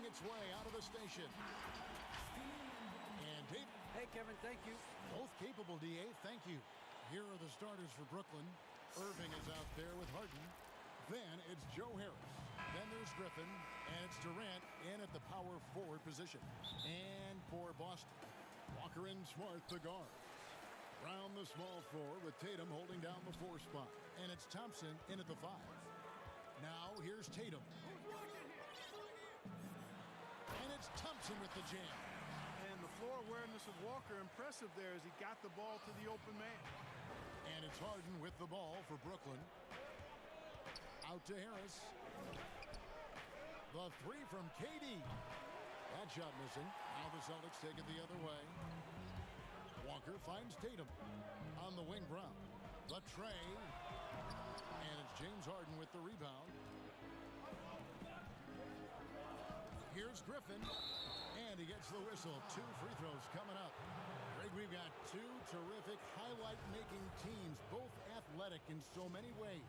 its way out of the station. And Dave. Hey, Kevin, thank you. Both capable, DA. Thank you. Here are the starters for Brooklyn. Irving is out there with Harden. Then it's Joe Harris. Then there's Griffin. And it's Durant in at the power forward position. And for Boston, Walker and Smart, the guard. Brown, the small forward, with Tatum holding down the 4 spot. And it's Thompson in at the 5. Now here's Tatum. And it's Thompson with the jam. And the floor awareness of Walker impressive there as he got the ball to the open man. And it's Harden with the ball for Brooklyn. Out to Harris. The 3 from KD. That shot missing. Now the Celtics take it the other way. Walker finds Tatum. On the wing, Brown. The tray. And it's James Harden with the rebound. Here's Griffin. And he gets the whistle. 2 free throws coming up. Greg, we've got 2 terrific highlight-making teams, both athletic in so many ways.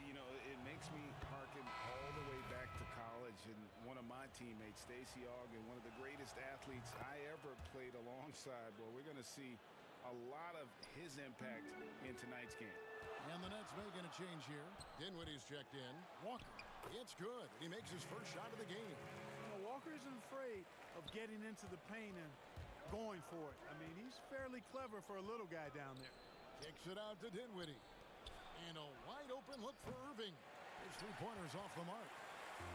You know, it makes me harken all the way back to college, and one of my teammates, Stacey Ogden, one of the greatest athletes I ever played alongside. Well, we're going to see a lot of his impact in tonight's game. And the Nets making a change here. Dinwiddie's checked in. Walker, it's good. He makes his first shot of the game. You know, Walker isn't afraid of getting into the paint and going for it. I mean, he's fairly clever for a little guy down there. Kicks it out to Dinwiddie. And a wide open look for Irving. His 3-pointers off the mark.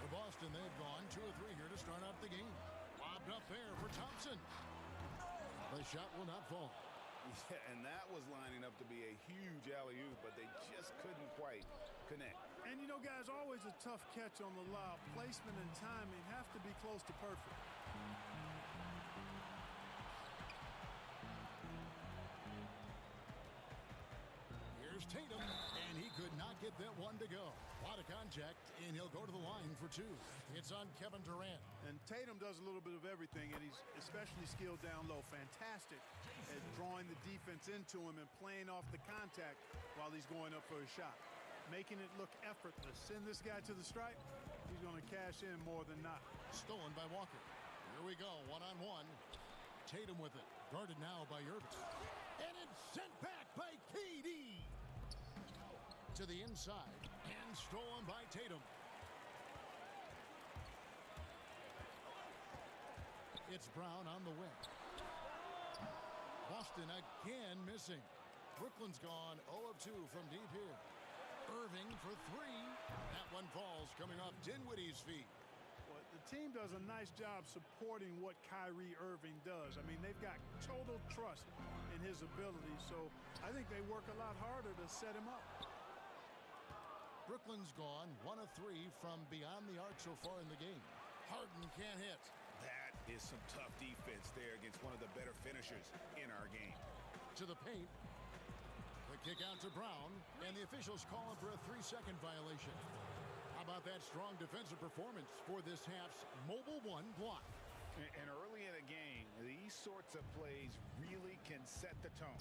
For Boston, they've gone 2 or 3 here to start out the game. Lobbed up there for Thompson. The shot will not fall. Yeah, and that was lining up to be a huge alley-oop, but they just couldn't quite connect. And, you know, guys, always a tough catch on the lob. Placement and timing have to be close to perfect. Here's Tatum, and he could not get that one to go. A lot of contact, and he'll go to the line for 2. It's on Kevin Durant. And Tatum does a little bit of everything, and he's especially skilled down low. Fantastic at drawing the defense into him and playing off the contact while he's going up for a shot. Making it look effortless. Send this guy to the stripe, he's going to cash in more than not. Stolen by Walker. Here we go, one-on-one. Tatum with it. Guarded now by Irving. And it's sent back by KD. To the inside. And stolen by Tatum. It's Brown on the wing. Boston again missing. Brooklyn's gone 0 of 2 from deep here. Irving for 3. That one falls, coming off Dinwiddie's feet. Well, the team does a nice job supporting what Kyrie Irving does. I mean, they've got total trust in his ability, so I think they work a lot harder to set him up. Brooklyn's gone 1 of 3 from beyond the arc so far in the game. Harden can't hit. That is some tough defense there against one of the better finishers in our game. To the paint. The kick out to Brown, and the officials calling for a 3-second violation. How about that strong defensive performance for this half's Mobile 1 block? And early in the game, these sorts of plays really can set the tone.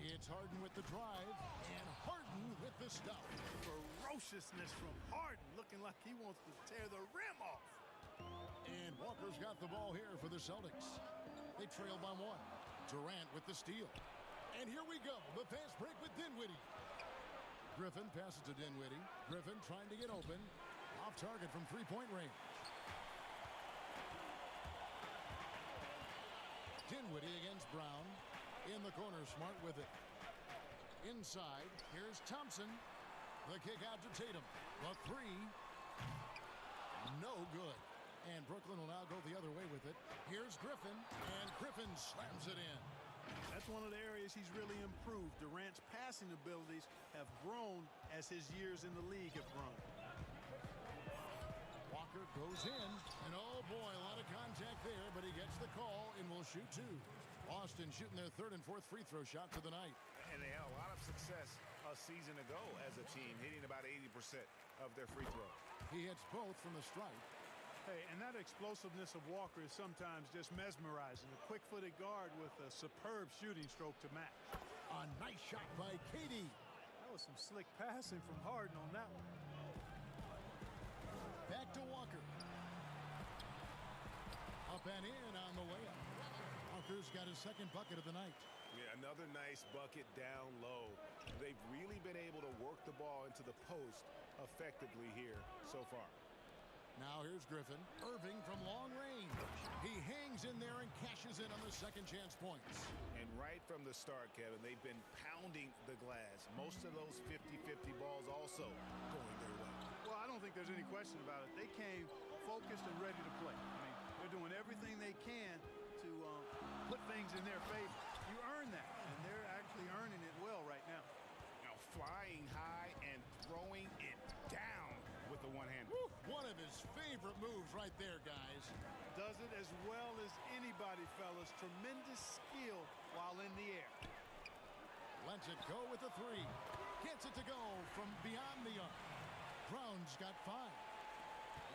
It's Harden with the drive, and Harden with the stop. Ferociousness from Harden, looking like he wants to tear the rim off. And Walker's got the ball here for the Celtics. They trail by 1. Durant with the steal. And here we go, the fast break with Dinwiddie. Griffin passes to Dinwiddie. Griffin trying to get open. Off target from 3-point range. Dinwiddie against Brown. In the corner, Smart with it. Inside, here's Thompson. The kick out to Tatum. The 3. No good. And Brooklyn will now go the other way with it. Here's Griffin, and Griffin slams it in. That's one of the areas he's really improved. Durant's passing abilities have grown as his years in the league have grown. Walker goes in, and oh boy, a lot of contact there, but he gets the call and will shoot 2. Boston shooting their 3rd and 4th free throw shot for the night. And they had a lot of success a season ago as a team, hitting about 80% of their free throws. He hits both from the stripe. Hey, and that explosiveness of Walker is sometimes just mesmerizing. A quick-footed guard with a superb shooting stroke to match. A nice shot by KD. That was some slick passing from Harden on that one. Back to Walker. Up and in on the layup. Walker's got his second bucket of the night. Yeah, another nice bucket down low. They've really been able to work the ball into the post effectively here so far. Now here's Griffin. Irving from long range. He hangs in there and cashes in on the second chance points. And right from the start, Kevin, they've been pounding the glass. Most of those 50-50 balls also going their way. Well, I don't think there's any question about it. They came focused and ready to play. I mean, they're doing everything they can to put things in their favor. You earn that, and they're actually earning it well right now. Now flying high and throwing it down with the one hand. Woo, one of his favorite moves right there, guys. Does it as well as anybody, fellas. Tremendous skill while in the air. Lets it go with the three. Gets it to go from beyond the arc. Brown's got 5.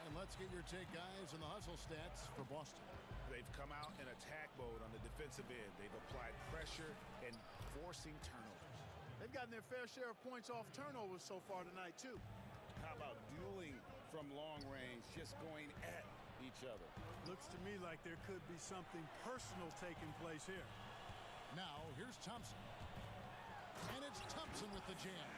And let's get your take, guys, on the hustle stats for Boston. They've come out in attack mode on the defensive end. They've applied pressure and forcing turnovers. They've gotten their fair share of points off turnovers so far tonight, too. How about dueling from long range, just going at each other? Looks to me like there could be something personal taking place here. Now, here's Thompson. And it's Thompson with the jam.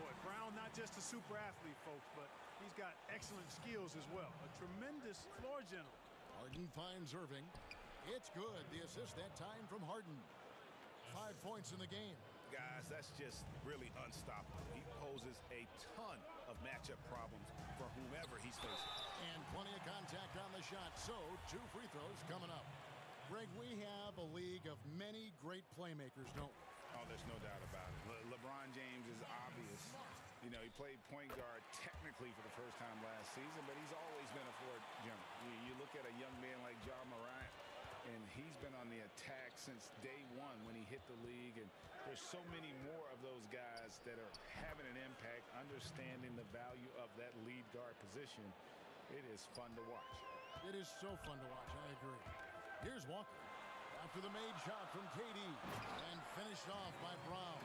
Boy, Brown not just a super athlete, folks, but he's got excellent skills as well. A tremendous floor general. Harden finds Irving. It's good. The assist that time from Harden. 5 points in the game. Guys, that's just really unstoppable. He poses a ton of matchup problems for whomever he's facing. And plenty of contact on the shot. So, 2 free throws coming up. Greg, we have a league of many great playmakers, don't we? Oh, there's no doubt about it. LeBron James is obvious. You know, he played point guard technically for the first time last season, but he's always been a floor general. You look at a young man like Ja Morant, and he's been on the attack since day one when he hit the league. And there's so many more of those guys that are having an impact, understanding the value of that lead guard position. It is fun to watch. It is so fun to watch. I agree. Here's Walker. After the made shot from KD and finished off by Brown.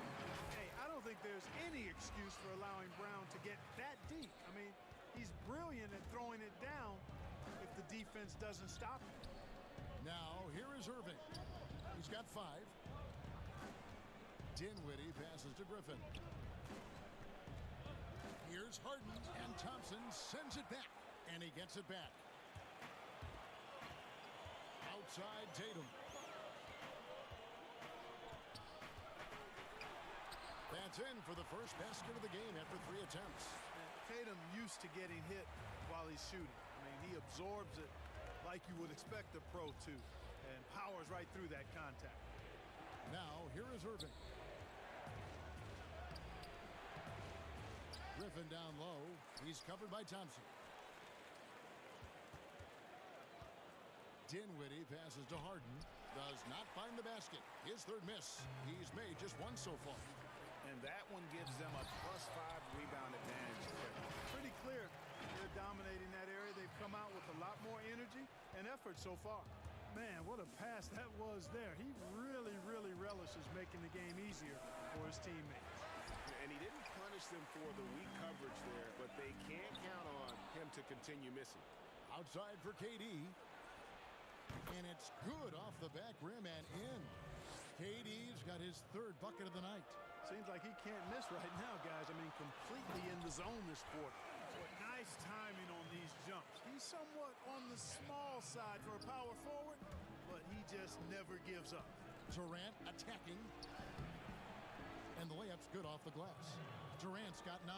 Hey, I don't think there's any excuse for allowing Brown to get that deep. I mean, he's brilliant at throwing it down if the defense doesn't stop him. Now, here is Irving. He's got 5. Dinwiddie passes to Griffin. Here's Harden, and Thompson sends it back, and he gets it back. Outside Tatum. That's in for the first basket of the game after 3 attempts. Tatum used to getting hit while he's shooting. I mean, he absorbs it like you would expect a pro to and powers right through that contact. Now, here is Irving. Griffin down low. He's covered by Thompson. Dinwiddie passes to Harden. Does not find the basket. His 3rd miss. He's made just 1 so far. And that one gives them a +5 rebound advantage. Pretty clear they're dominating that area. They've come out with a lot more energy and effort so far. Man, what a pass that was there. He really, really relishes making the game easier for his teammates. And he didn't punish them for the weak coverage there, but they can't count on him to continue missing. Outside for KD. And it's good off the back rim and in. KD's got his 3rd bucket of the night. Seems like he can't miss right now, guys. I mean, completely in the zone this quarter. But nice timing on these jumps. He's somewhat on the small side for a power forward, but he just never gives up. Durant attacking. And the layup's good off the glass. Durant's got 9.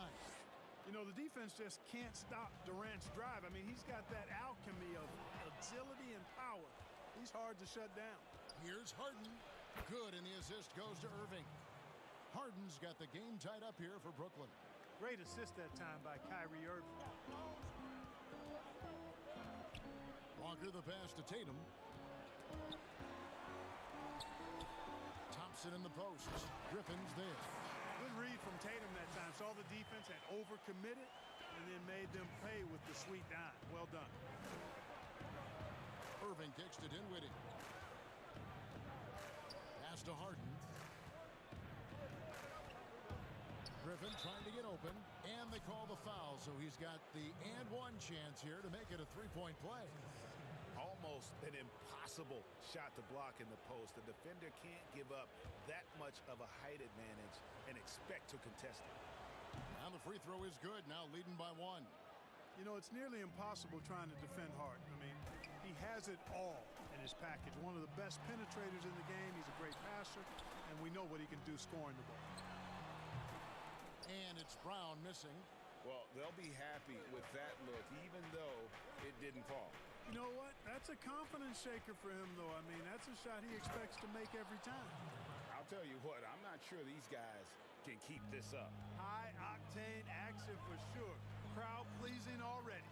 You know, the defense just can't stop Durant's drive. I mean, he's got that alchemy of agility and power. He's hard to shut down. Here's Harden. Good, and the assist goes to Irving. Harden's got the game tied up here for Brooklyn. Great assist that time by Kyrie Irving. Walker the pass to Tatum. Thompson in the post. Griffin's there. Good read from Tatum that time. Saw the defense had overcommitted and then made them pay with the sweet dime. Well done. Irving kicks to Dinwiddie. Pass to Harden. Griffin trying to get open, and they call the foul, so he's got the and 1 chance here to make it a 3-point play. Almost almost an impossible shot to block in the post. The defender can't give up that much of a height advantage and expect to contest it. And the free throw is good, now leading by 1. You know, it's nearly impossible trying to defend Harden. I mean, he has it all in his package. One of the best penetrators in the game. He's a great passer, and we know what he can do scoring the ball. And it's Brown missing. Well, they'll be happy with that look, even though it didn't fall. You know what? That's a confidence shaker for him, though. I mean, that's a shot he expects to make every time. I'll tell you what, I'm not sure these guys can keep this up. High-octane action for sure. Crowd pleasing already.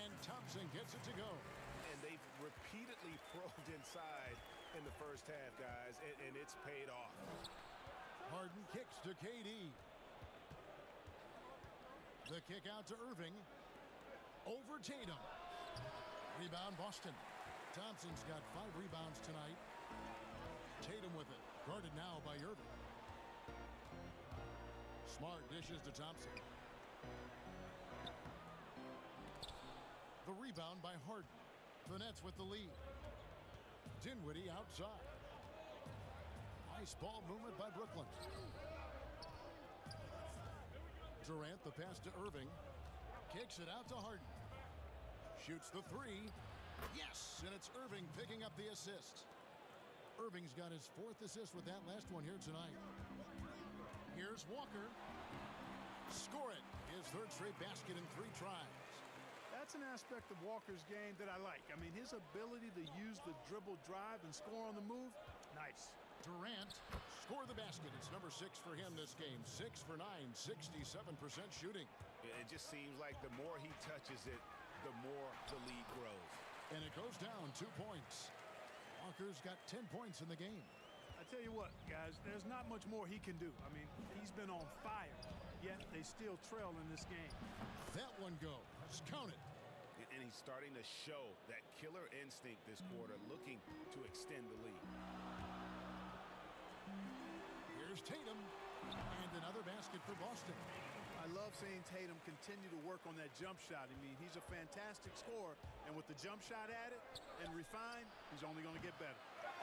And Thompson gets it to go. And they've repeatedly probed inside in the first half, guys, and it's paid off. Harden kicks to KD. The kick out to Irving. Over Tatum. Rebound Boston. Thompson's got 5 rebounds tonight. Tatum with it. Guarded now by Irving. Smart dishes to Thompson. The rebound by Harden. The Nets with the lead. Dinwiddie outside. Nice ball movement by Brooklyn. Durant, the pass to Irving. Kicks it out to Harden. Shoots the 3. Yes! And it's Irving picking up the assist. Irving's got his 4th assist with that last one here tonight. Here's Walker. Score it. His 3rd straight basket in 3 tries. That's an aspect of Walker's game that I like. I mean, his ability to use the dribble drive and score on the move, nice. Durant score the basket. It's number 6 for him this game. 6 for 9, 67% shooting. It just seems like the more he touches it, the more the lead grows. And it goes down 2 points. Walker's got 10 points in the game. I tell you what, guys, there's not much more he can do. I mean, he's been on fire, yet they still trail in this game. That one goes. Count it. And he's starting to show that killer instinct this quarter, looking to extend the lead. Here's Tatum. And another basket for Boston. I love seeing Tatum continue to work on that jump shot. I mean, he's a fantastic scorer, and with the jump shot added and refined, he's only going to get better.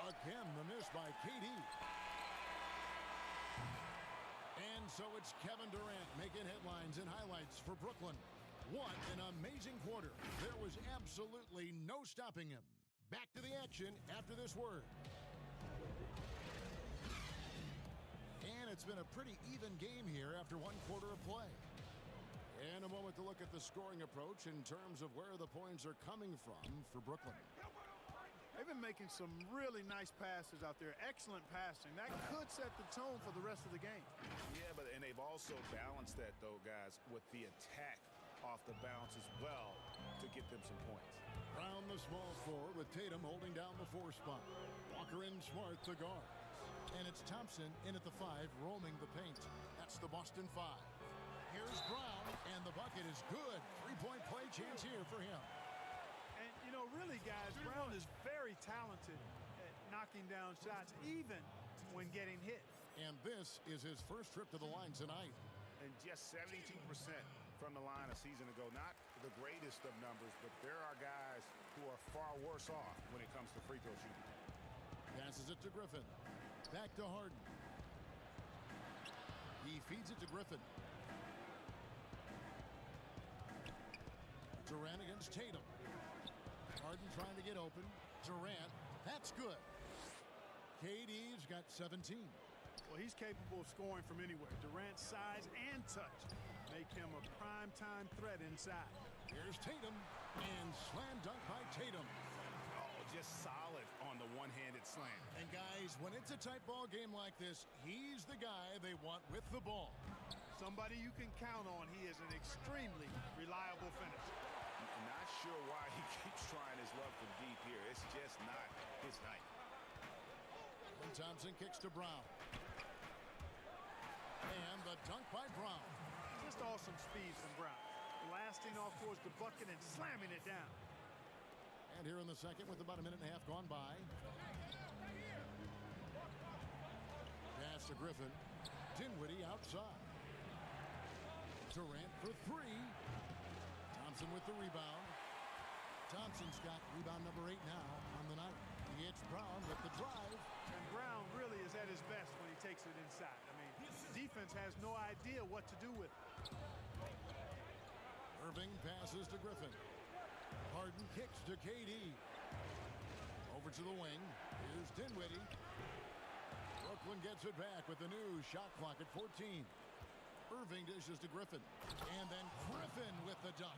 Again, the miss by KD. And so it's Kevin Durant making headlines and highlights for Brooklyn. What an amazing quarter. There was absolutely no stopping him. Back to the action after this word. And it's been a pretty even game here after 1 quarter of play. And a moment to look at the scoring approach in terms of where the points are coming from for Brooklyn. They've been making some really nice passes out there. Excellent passing. That could set the tone for the rest of the game. Yeah, and they've also balanced that, though, guys, with the attack off the bounce as well to get them some points. Brown the small forward with Tatum holding down the 4 spot. Walker and Smart the guards. And it's Thompson in at the 5, roaming the paint. That's the Boston 5. Here's Brown, and the bucket is good. 3-point play chance here for him. And, you know, really, guys, Brown is very talented at knocking down shots, even when getting hit. And this is his first trip to the line tonight. And just 72% from the line a season ago. Not the greatest of numbers, but there are guys who are far worse off when it comes to free throw shooting. Passes it to Griffin. Back to Harden. He feeds it to Griffin. Durant against Tatum. Harden trying to get open. Durant. That's good. KD's got 17. Well, he's capable of scoring from anywhere. Durant's size and touch make him a prime-time threat inside. Here's Tatum. And slam dunk by Tatum. Just solid on the one-handed slam. And guys, when it's a tight ball game like this, he's the guy they want with the ball. Somebody you can count on. He is an extremely reliable finisher. Not sure why he keeps trying his luck from deep here. It's just not his night. And Thompson kicks to Brown. And the dunk by Brown. Just awesome speed from Brown. Blasting off towards the bucket and slamming it down. And here in the second with about a minute and a half gone by. Pass to Griffin. Dinwiddie outside. Durant for 3. Thompson with the rebound. Thompson's got rebound number 8 now on the night. It's Brown with the drive. And Brown really is at his best when he takes it inside. I mean, defense has no idea what to do with it. Irving passes to Griffin. Harden kicks to KD. Over to the wing. Here's Dinwiddie. Brooklyn gets it back with the new shot clock at 14. Irving dishes to Griffin. And then Griffin with the dunk.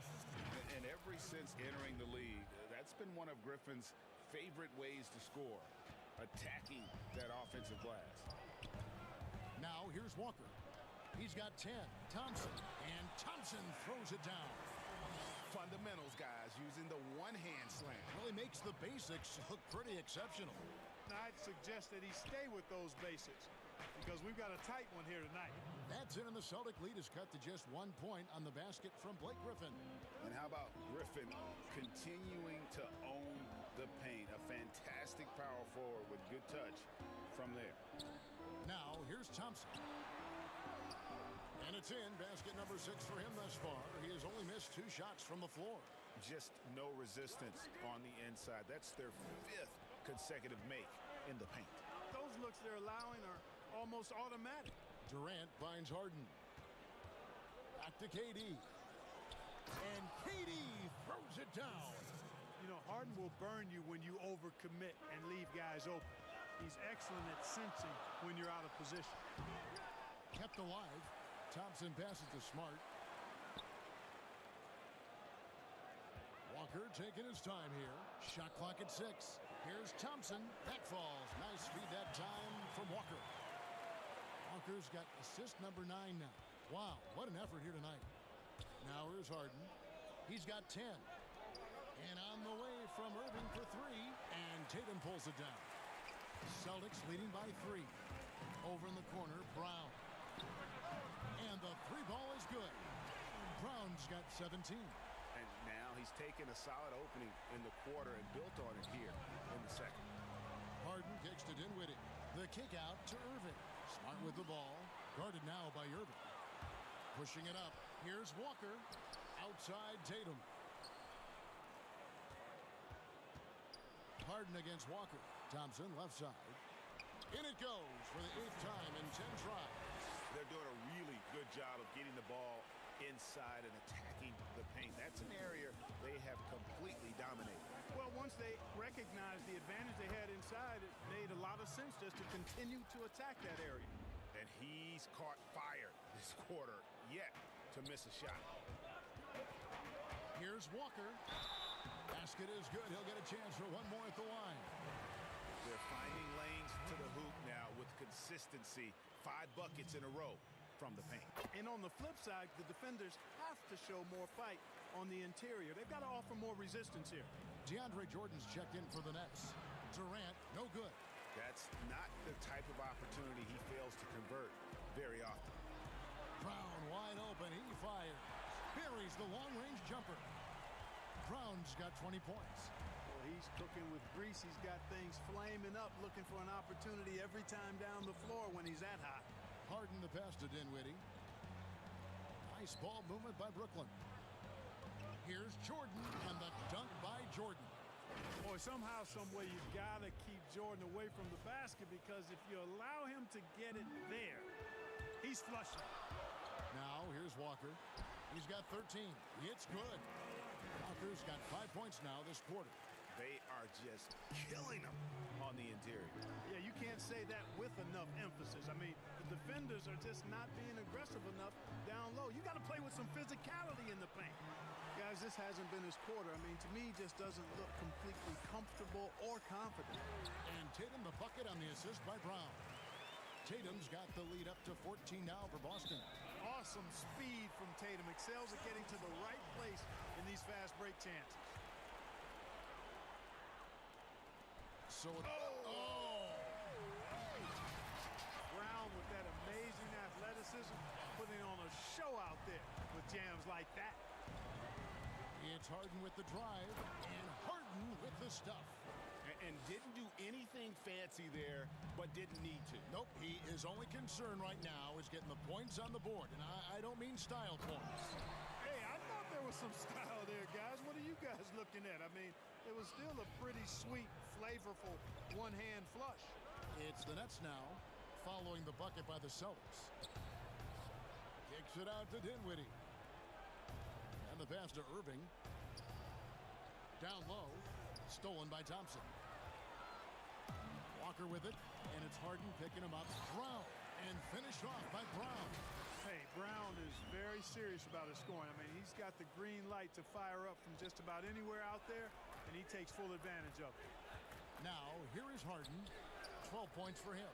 And ever since entering the league, that's been one of Griffin's favorite ways to score, attacking that offensive glass. Now here's Walker. He's got 10. Thompson. And Thompson throws it down. Fundamentals, guys, using the one-hand slam. Really makes the basics look pretty exceptional. I'd suggest that he stay with those basics because we've got a tight one here tonight. That's it, and the Celtic lead is cut to just 1 point on the basket from Blake Griffin. And how about Griffin continuing to own the paint? A fantastic power forward with good touch from there. Now, here's Thompson. And it's in. Basket number 6 for him thus far. He has only missed 2 shots from the floor. Just no resistance on the inside. That's their 5th consecutive make in the paint. Those looks they're allowing are almost automatic. Durant finds Harden. Back to KD. And KD throws it down. You know, Harden will burn you when you overcommit and leave guys open. He's excellent at sensing when you're out of position. Kept alive. Thompson passes to Smart. Walker taking his time here. Shot clock at 6. Here's Thompson. That falls. Nice feed that time from Walker. Walker's got assist number 9 now. Wow, what an effort here tonight. Now here's Harden. He's got 10. And on the way from Irving for 3. And Tatum pulls it down. Celtics leading by 3. Over in the corner, Brown. And the 3-ball is good. Brown's got 17. And now he's taken a solid opening in the quarter and built on it here in the second. Harden kicks to Dinwiddie. The kick out to Irving. Smart with the ball. Guarded now by Irving. Pushing it up. Here's Walker. Outside Tatum. Harden against Walker. Thompson left side. In it goes for the 8th time in 10 tries. They're doing a really good job of getting the ball inside and attacking the paint. That's an area they have completely dominated. Well, once they recognized the advantage they had inside, it made a lot of sense just to continue to attack that area. And he's caught fire this quarter yet to miss a shot. Here's Walker. Basket is good. He'll get a chance for one more at the line. They're finding lanes to the hoop now with consistency. 5 buckets in a row from the paint. And on the flip side, the defenders have to show more fight on the interior. They've got to offer more resistance here. DeAndre Jordan's checked in for the Nets. Durant, no good. That's not the type of opportunity he fails to convert very often. Brown wide open. He fires. Buries the long-range jumper. Brown's got 20 points. Well, he's cooking with grease. He's got things flaming up, looking for an opportunity every time down the floor when he's that hot. Harden the pass to Dinwiddie. Nice ball movement by Brooklyn. Here's Jordan, and the dunk by Jordan. Boy, somehow, someway, you've got to keep Jordan away from the basket because if you allow him to get it there, he's flushing. Now, here's Walker. He's got 13. It's good. Walker's got 5 points now this quarter. They are just killing them on the interior. Yeah, you can't say that with enough emphasis. I mean, the defenders are just not being aggressive enough down low. You got to play with some physicality in the paint. Guys, this hasn't been his quarter. I mean, to me, just doesn't look completely comfortable or confident. And Tatum the bucket on the assist by Brown. Tatum's got the lead up to 14 now for Boston. Awesome speed from Tatum. Excels at getting to the right place in these fast break chances. So Brown with that amazing athleticism, putting on a show out there with jams like that. It's Harden with the drive, and Harden with the stuff. And didn't do anything fancy there, but didn't need to. Nope, his only concern right now is getting the points on the board, and I don't mean style points. Hey, I thought there there was some style there, guys. What are you guys looking at? I mean, it was still a pretty sweet, flavorful one-hand flush. It's the Nets now, following the bucket by the Celtics. Kicks it out to Dinwiddie. And the pass to Irving. Down low, stolen by Thompson. Walker with it, and it's Harden picking him up. Brown, and finished off by Brown. Hey, Brown is very serious about his scoring. I mean, he's got the green light to fire up from just about anywhere out there, and he takes full advantage of it. Now, here is Harden. 12 points for him.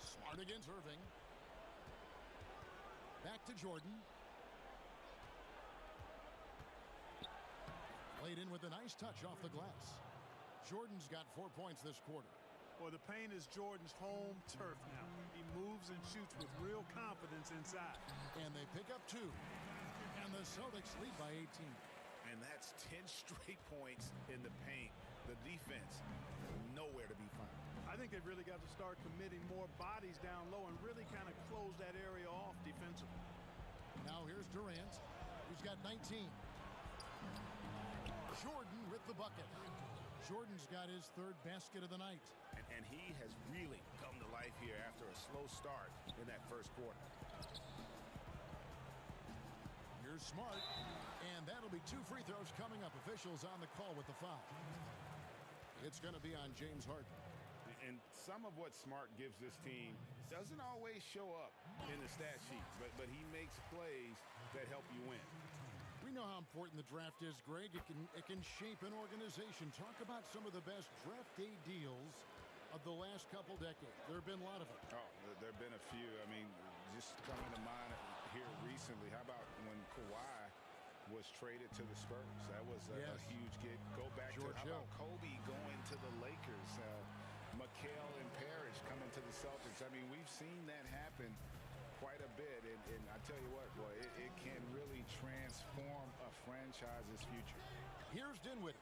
Smart against Irving. Back to Jordan. Laid in with a nice touch off the glass. Jordan's got 4 points this quarter. Well, the paint is Jordan's home turf now. He moves and shoots with real confidence inside. And they pick up 2. And the Celtics lead by 18. And that's 10 straight points in the paint. The defense, nowhere to be found. I think they've really got to start committing more bodies down low and really kind of close that area off defensively. Now here's Durant, who's got 19. Jordan with the bucket. Jordan's got his 3rd basket of the night. And he has really come to life here after a slow start in that first quarter. Here's Smart, and that'll be 2 free throws coming up. Officials on the call with the foul. It's going to be on James Harden. And some of what Smart gives this team doesn't always show up in the stat sheet, but he makes plays that help you win. We know how important the draft is, Greg. It can shape an organization. Talk about some of the best draft day deals of the last couple decades. There have been a lot of them. Oh, there have been a few. I mean, just coming to mind here recently, how about when Kawhi was traded to the Spurs? That was a huge get. Go back George to how about Kobe going to the Lakers? McHale and Parrish coming to the Celtics. I mean, we've seen that happen quite a bit, and I tell you what, boy, it can really transform a franchise's future. Here's Dinwiddie.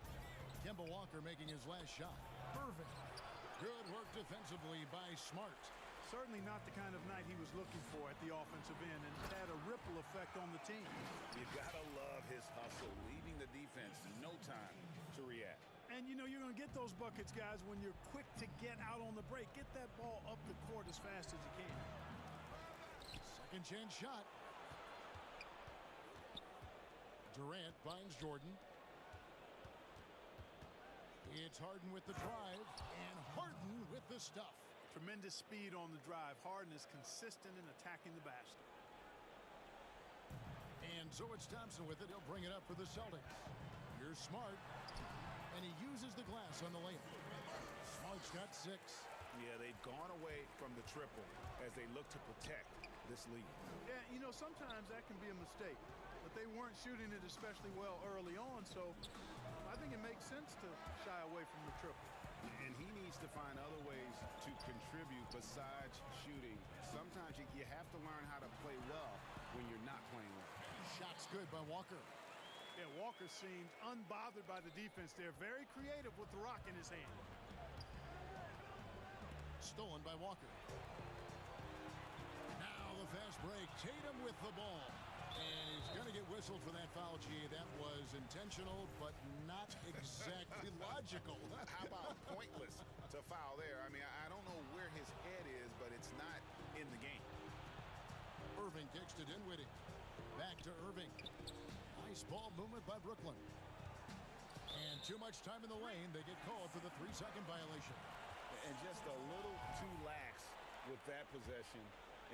Kemba Walker making his last shot. Irving. Good work defensively by Smart. Certainly not the kind of night he was looking for at the offensive end, and it had a ripple effect on the team. You gotta love his hustle, leaving the defense no time to react. And you know you're going to get those buckets, guys, when you're quick to get out on the break. Get that ball up the court as fast as you can. Second chance shot. Durant finds Jordan. It's Harden with the drive, and Harden with the stuff. Tremendous speed on the drive. Harden is consistent in attacking the basket. And so it's Thompson with it. He'll bring it up for the Celtics. Here's Smart. And he uses the glass on the layup. Smart's got 6. Yeah, they've gone away from the triple as they look to protect this lead. Yeah, you know, sometimes that can be a mistake. But they weren't shooting it especially well early on, so I think it makes sense to shy away from the triple. And he needs to find other ways to contribute besides shooting. Sometimes you have to learn how to play well when you're not playing well. Shot's good by Walker. Yeah, Walker seemed unbothered by the defense there. Very creative with the rock in his hand. Stolen by Walker. Now the fast break. Tatum with the ball. And he's going to get whistled for that foul, G. That was intentional, but not exactly logical. How about pointless to foul there? I mean, I don't know where his head is, but it's not in the game. Irving kicks to Dinwiddie. Back to Irving. Nice ball movement by Brooklyn. And too much time in the lane. They get called for the 3-second violation. And just a little too lax with that possession,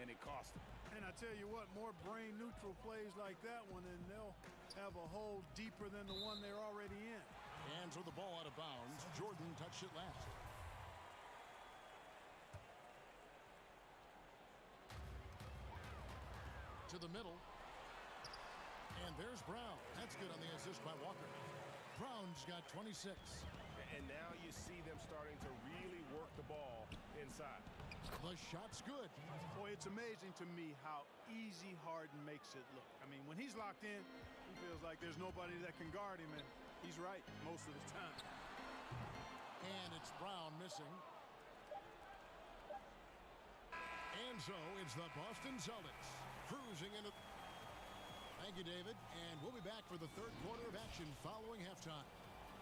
and it cost them. And I tell you what, more brain-neutral plays like that one, and they'll have a hole deeper than the one they're already in. And so the ball out of bounds. Jordan touched it last. To the middle. And there's Brown. That's good on the assist by Walker. Brown's got 26. And now you see them starting to really work the ball inside. The shot's good. Boy, it's amazing to me how easy Harden makes it look. I mean, when he's locked in, he feels like there's nobody that can guard him, and he's right most of the time. And it's Brown missing. And so it's the Boston Celtics Cruising into... Thank you, David. And we'll be back for the third quarter of action following halftime.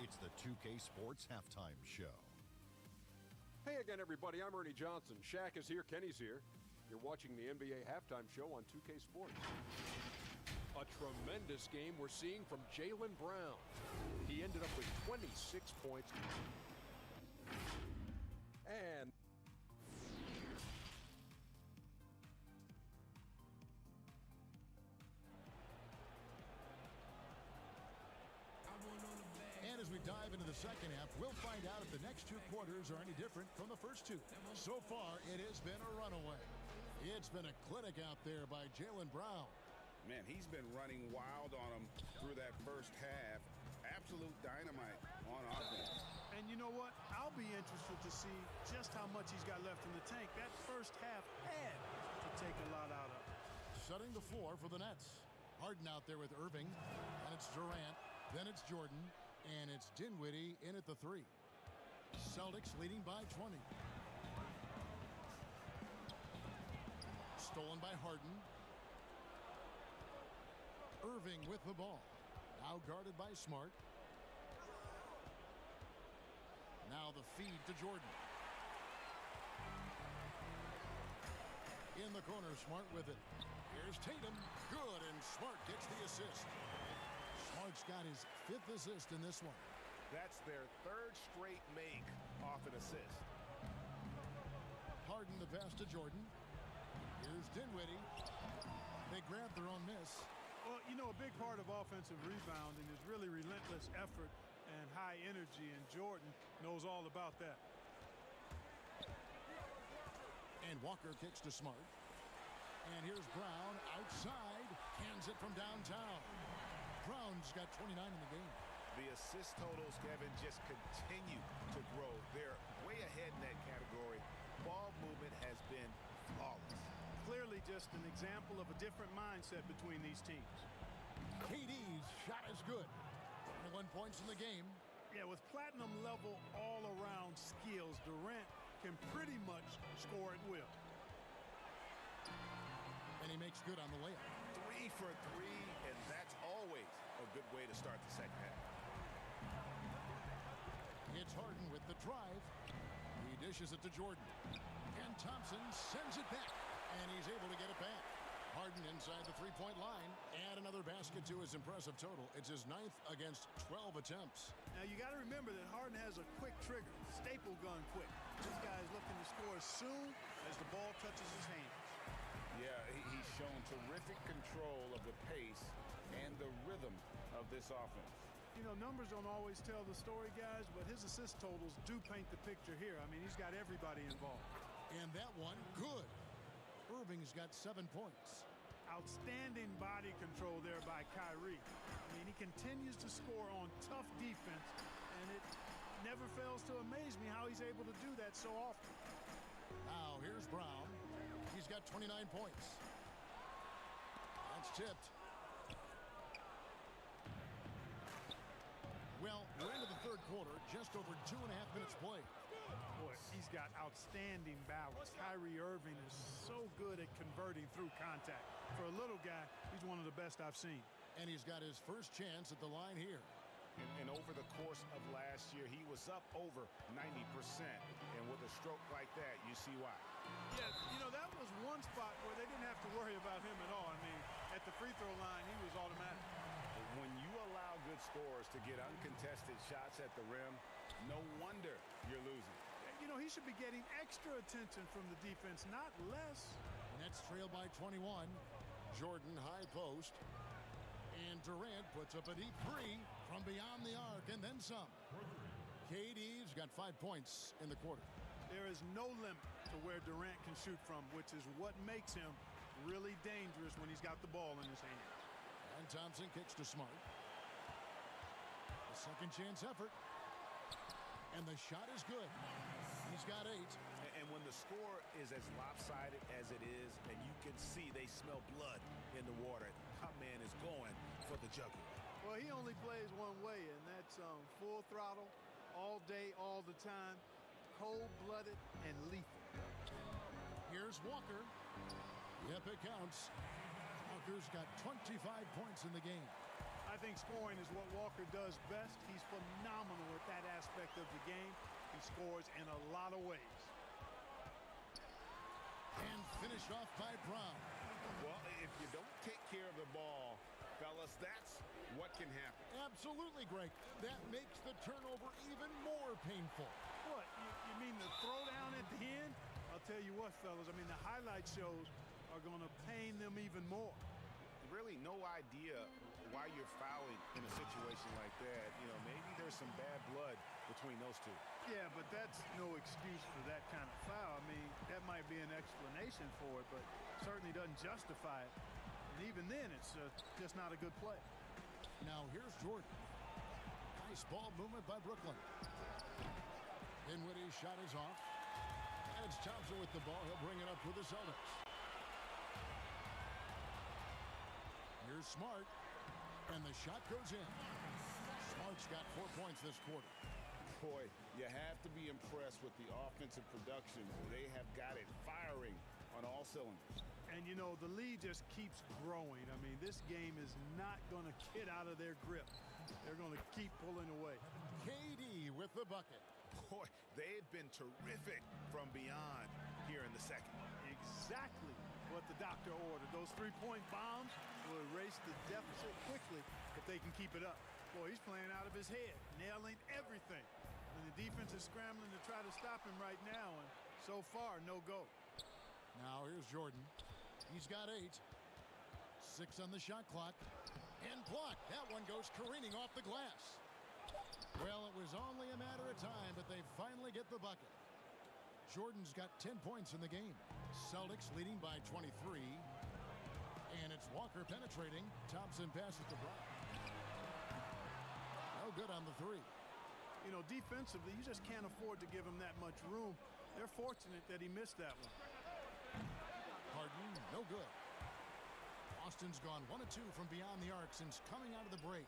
It's the 2K Sports Halftime Show. Hey again, everybody. I'm Ernie Johnson. Shaq is here. Kenny's here. You're watching the NBA Halftime Show on 2K Sports. A tremendous game we're seeing from Jaylen Brown. He ended up with 26 points. And as we dive into the second half, we'll find out if the next two quarters are any different from the first two. So far, it has been a runaway. It's been a clinic out there by Jaylen Brown. Man, he's been running wild on him through that first half. Absolute dynamite on offense. And you know what? I'll be interested to see just how much he's got left in the tank. That first half had to take a lot out of it. Setting the floor for the Nets. Harden out there with Irving, and it's Durant, then it's Jordan, and it's Dinwiddie in at the three. Celtics leading by 20. Stolen by Harden. Irving with the ball. Now guarded by Smart. Now the feed to Jordan. In the corner, Smart with it. Here's Tatum. Good, and Smart gets the assist. Smart's got his 5th assist in this one. That's their 3rd straight make off an assist. Harden the pass to Jordan. Here's Dinwiddie. They grab their own miss. Well, you know, a big part of offensive rebounding is really relentless effort and high energy, and Jordan knows all about that. And Walker kicks to Smart. And here's Brown outside. Cans it from downtown. Brown's got 29 in the game. The assist totals, Kevin, just continue to grow. They're way ahead in that category. Ball movement has been flawless. Clearly just an example of a different mindset between these teams. KD's shot is good. 21 points in the game. Yeah, with platinum level all-around skills, Durant can pretty much score at will. And he makes good on the layup. 3 for 3, and that's always a good way to start the second half. It's Harden with the drive. He dishes it to Jordan. And Thompson sends it back. And he's able to get it back. Harden inside the three-point line. Add another basket to his impressive total. It's his 9th against 12 attempts. Now, you got to remember that Harden has a quick trigger. Staple gun quick. This guy is looking to score as soon as the ball touches his hands. Yeah, he's shown terrific control of the pace and the rhythm of this offense. You know, numbers don't always tell the story, guys, but his assist totals do paint the picture here. I mean, he's got everybody involved. And that one, good. Irving's got 7 points. Outstanding body control there by Kyrie. I mean, he continues to score on tough defense, and it never fails to amaze me how he's able to do that so often. Now, here's Brown. He's got 29 points. That's tipped. Well, we're into the third quarter, just over 2.5 minutes played. Boy, he's got outstanding balance. Kyrie Irving is so good at converting through contact. For a little guy, he's one of the best I've seen. And he's got his first chance at the line here. And over the course of last year, he was up over 90%. And with a stroke like that, you see why. Yeah, you know, that was one spot where they didn't have to worry about him at all. I mean, at the free throw line, he was automatic. When you allow good scorers to get uncontested shots at the rim, no wonder you're losing. You know, he should be getting extra attention from the defense, not less. Nets trail by 21. Jordan high post. And Durant puts up a deep three from beyond the arc and then some. KD's got 5 points in the quarter. There is no limit to where Durant can shoot from, which is what makes him really dangerous when he's got the ball in his hands. And Thompson kicks to Smart. A second chance effort. And the shot is good. He's got 8. And when the score is as lopsided as it is, and you can see they smell blood in the water, my man is going for the jugular. Well, he only plays one way, and that's full throttle, all day, all the time, cold-blooded and lethal. Here's Walker. Yep, it counts. Walker's got 25 points in the game. I think scoring is what Walker does best. He's phenomenal at that aspect of the game. He scores in a lot of ways. And finished off by Brown. Well, if you don't take care of the ball, fellas, that's what can happen. Absolutely, Greg. That makes the turnover even more painful. What, you mean the throwdown at the end? I'll tell you what, fellas, I mean, the highlight shows are going to pain them even more. Really no idea why you're fouling in a situation like that. You know, maybe there's some bad blood between those two. Yeah, but that's no excuse for that kind of foul. I mean, that might be an explanation for it, but certainly doesn't justify it. And even then, it's just not a good play. Now here's Jordan. Nice ball movement by Brooklyn. Dinwiddie's shot is off. And it's Thompson with the ball. He'll bring it up with the Celtics. Here's Smart. And the shot goes in. Smart's got 4 points this quarter. Boy, you have to be impressed with the offensive production. They have got it firing on all cylinders. And, you know, the lead just keeps growing. I mean, this game is not going to get out of their grip. They're going to keep pulling away. KD with the bucket. Boy, they've been terrific from beyond here in the second. Exactly what the doctor ordered. Those three-point bombs will erase the deficit quickly if they can keep it up. Boy, he's playing out of his head, nailing everything. And the defense is scrambling to try to stop him right now, and so far, no go. Now here's Jordan. He's got 8. 6 on the shot clock. And blocked. That one goes careening off the glass. Well, it was only a matter of time, but they finally get the bucket. Jordan's got 10 points in the game. Celtics leading by 23. And it's Walker penetrating. Thompson passes to Brown. No good on the 3. You know, defensively, you just can't afford to give him that much room. They're fortunate that he missed that one. Harden, no good. Boston's gone 1 of 2 from beyond the arc since coming out of the break.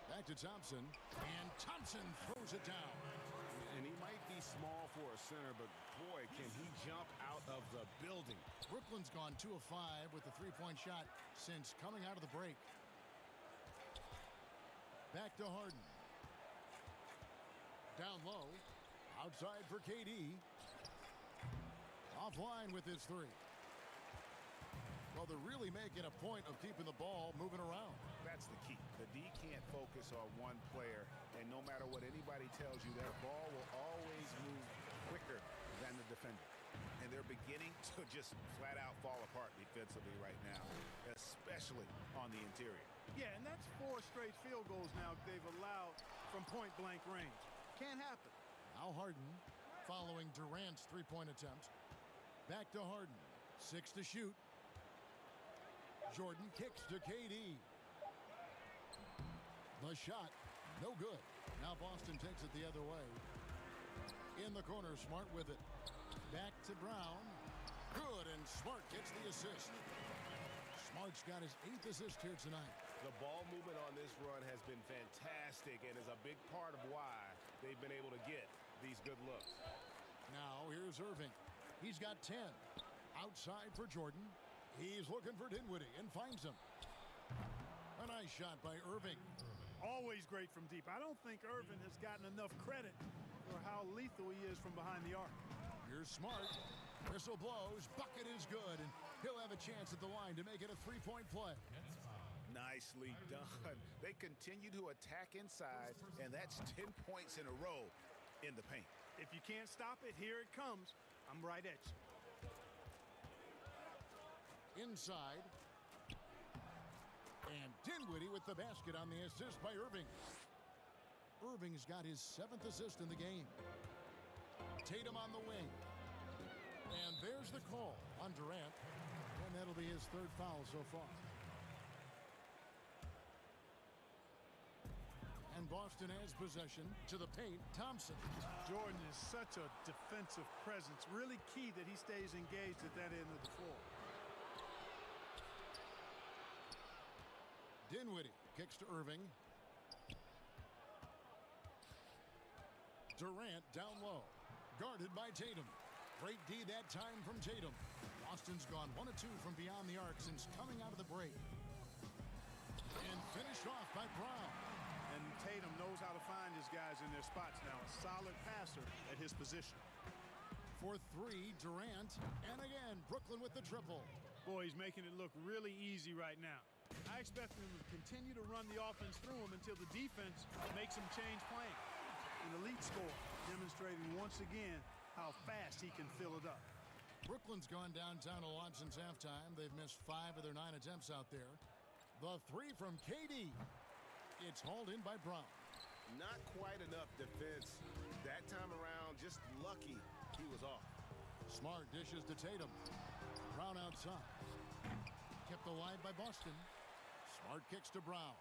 Back to Thompson, and Thompson throws it down. And he might be small for a center, but boy, can he jump out of the building. Brooklyn's gone 2 of 5 with the three-point shot since coming out of the break. Back to Harden. Down low, outside for KD. Offline with his 3. Well, they're really making a point of keeping the ball moving around. That's the key. The D can't focus on one player, and no matter what anybody tells you, that ball will always move quicker than the defender. And they're beginning to just flat out fall apart defensively right now, especially on the interior. Yeah, and that's 4 straight field goals now they've allowed from point-blank range. Can't happen. Now Harden following Durant's three-point attempt. Back to Harden. 6 to shoot. Jordan kicks to KD. The shot, no good. Now Boston takes it the other way. In the corner, Smart with it. Back to Brown. Good, and Smart gets the assist. Smart's got his 8th assist here tonight. The ball movement on this run has been fantastic and is a big part of why they've been able to get these good looks. Now here's Irving. He's got 10. Outside for Jordan. He's looking for Dinwiddie and finds him. A nice shot by Irving. Always great from deep. I don't think Irving has gotten enough credit for how lethal he is from behind the arc. Here's Smart. Whistle blows. Bucket is good, and he'll have a chance at the line to make it a three-point play. Nicely done. They continue to attack inside, and that's 10 points in a row in the paint. If you can't stop it, here it comes. I'm right at you. Inside. And Dinwiddie with the basket on the assist by Irving. Irving's got his 7th assist in the game. Tatum on the wing. And there's the call on Durant. And that'll be his 3rd foul so far. And Boston has possession to the paint. Thompson. Jordan is such a defensive presence. Really key that he stays engaged at that end of the floor. Dinwiddie kicks to Irving. Durant down low. Guarded by Tatum. Great D that time from Tatum. Boston's gone 1 of 2 from beyond the arc since coming out of the break. And finished off by Brown. And Tatum knows how to find his guys in their spots now. A solid passer at his position. For 3, Durant. And again, Brooklyn with the triple. Boy, he's making it look really easy right now. I expect him to continue to run the offense through him until the defense makes him change plans. An elite score, demonstrating once again how fast he can fill it up. Brooklyn's gone downtown a lot since halftime. They've missed 5 of their 9 attempts out there. The 3 from KD. It's hauled in by Brown. Not quite enough defense. That time around, just lucky he was off. Smart dishes to Tatum. Brown outside. Kept alive by Boston. Smart kicks to Brown.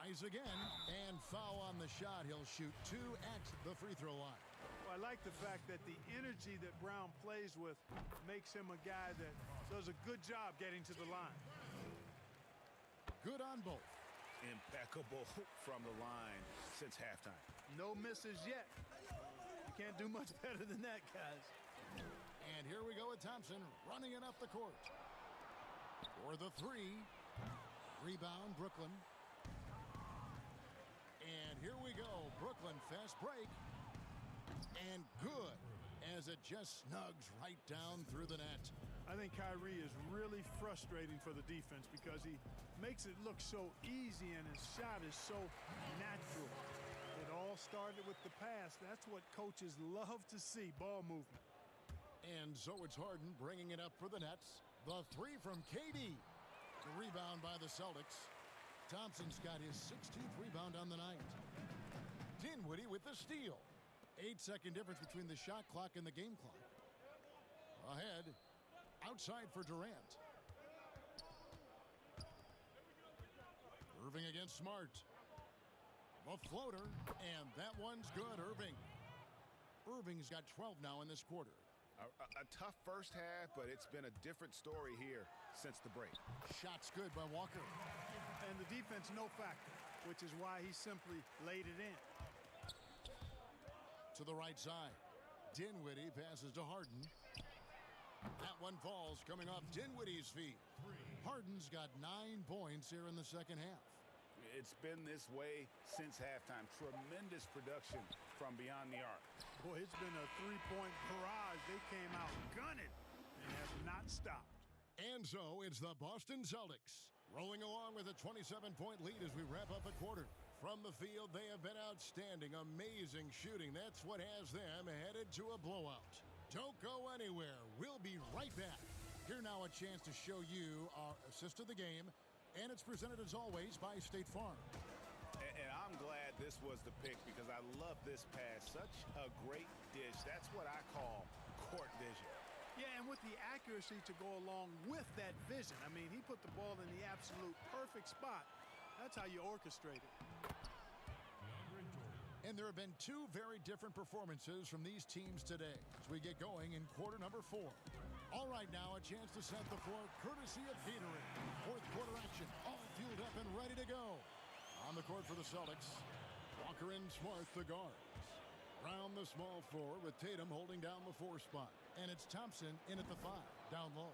Tries again, and foul on the shot. He'll shoot 2 at the free throw line. Well, I like the fact that the energy that Brown plays with makes him a guy that does a good job getting to the line. Good on both. Impeccable from the line since halftime. No misses yet. You can't do much better than that, guys. And here we go with Thompson running it up the court. For the 3. Rebound, Brooklyn. And here we go. Brooklyn fast break. And good as it just snugs right down through the net. I think Kyrie is really frustrating for the defense because he makes it look so easy and his shot is so natural. It all started with the pass. That's what coaches love to see, ball movement. And so it's Harden bringing it up for the Nets. The 3 from KD. The rebound by the Celtics. Thompson's got his 16th rebound on the night. Dinwiddie with the steal. 8-second difference between the shot clock and the game clock. Ahead. Outside for Durant. Irving against Smart. The floater. And that one's good, Irving. Irving's got 12 now in this quarter. A tough first half, but it's been a different story here since the break. Shot's good by Walker. And the defense no factor, which is why he simply laid it in. To the right side. Dinwiddie passes to Harden. That one falls coming off Dinwiddie's feet. Harden's got 9 points here in the second half. It's been this way since halftime. Tremendous production from beyond the arc. Boy, it's been a 3-point barrage. They came out gunning and have not stopped. And so it's the Boston Celtics rolling along with a 27-point lead as we wrap up a quarter. From the field, they have been outstanding. Amazing shooting. That's what has them headed to a blowout. Don't go anywhere. We'll be right back. Here now a chance to show you our assist of the game. And it's presented, as always, by State Farm. And I'm glad this was the pick because I love this pass. Such a great dish. That's what I call court vision. Yeah, and with the accuracy to go along with that vision. I mean, he put the ball in the absolute perfect spot. That's how you orchestrate it. And there have been 2 very different performances from these teams today as we get going in quarter number 4. All right, now a chance to set the floor courtesy of Gatorade. Fourth quarter action, all fueled up and ready to go. On the court for the Celtics, Walker and Smart, the guards. Brown, the small forward, with Tatum holding down the 4 spot. And it's Thompson in at the 5, down low.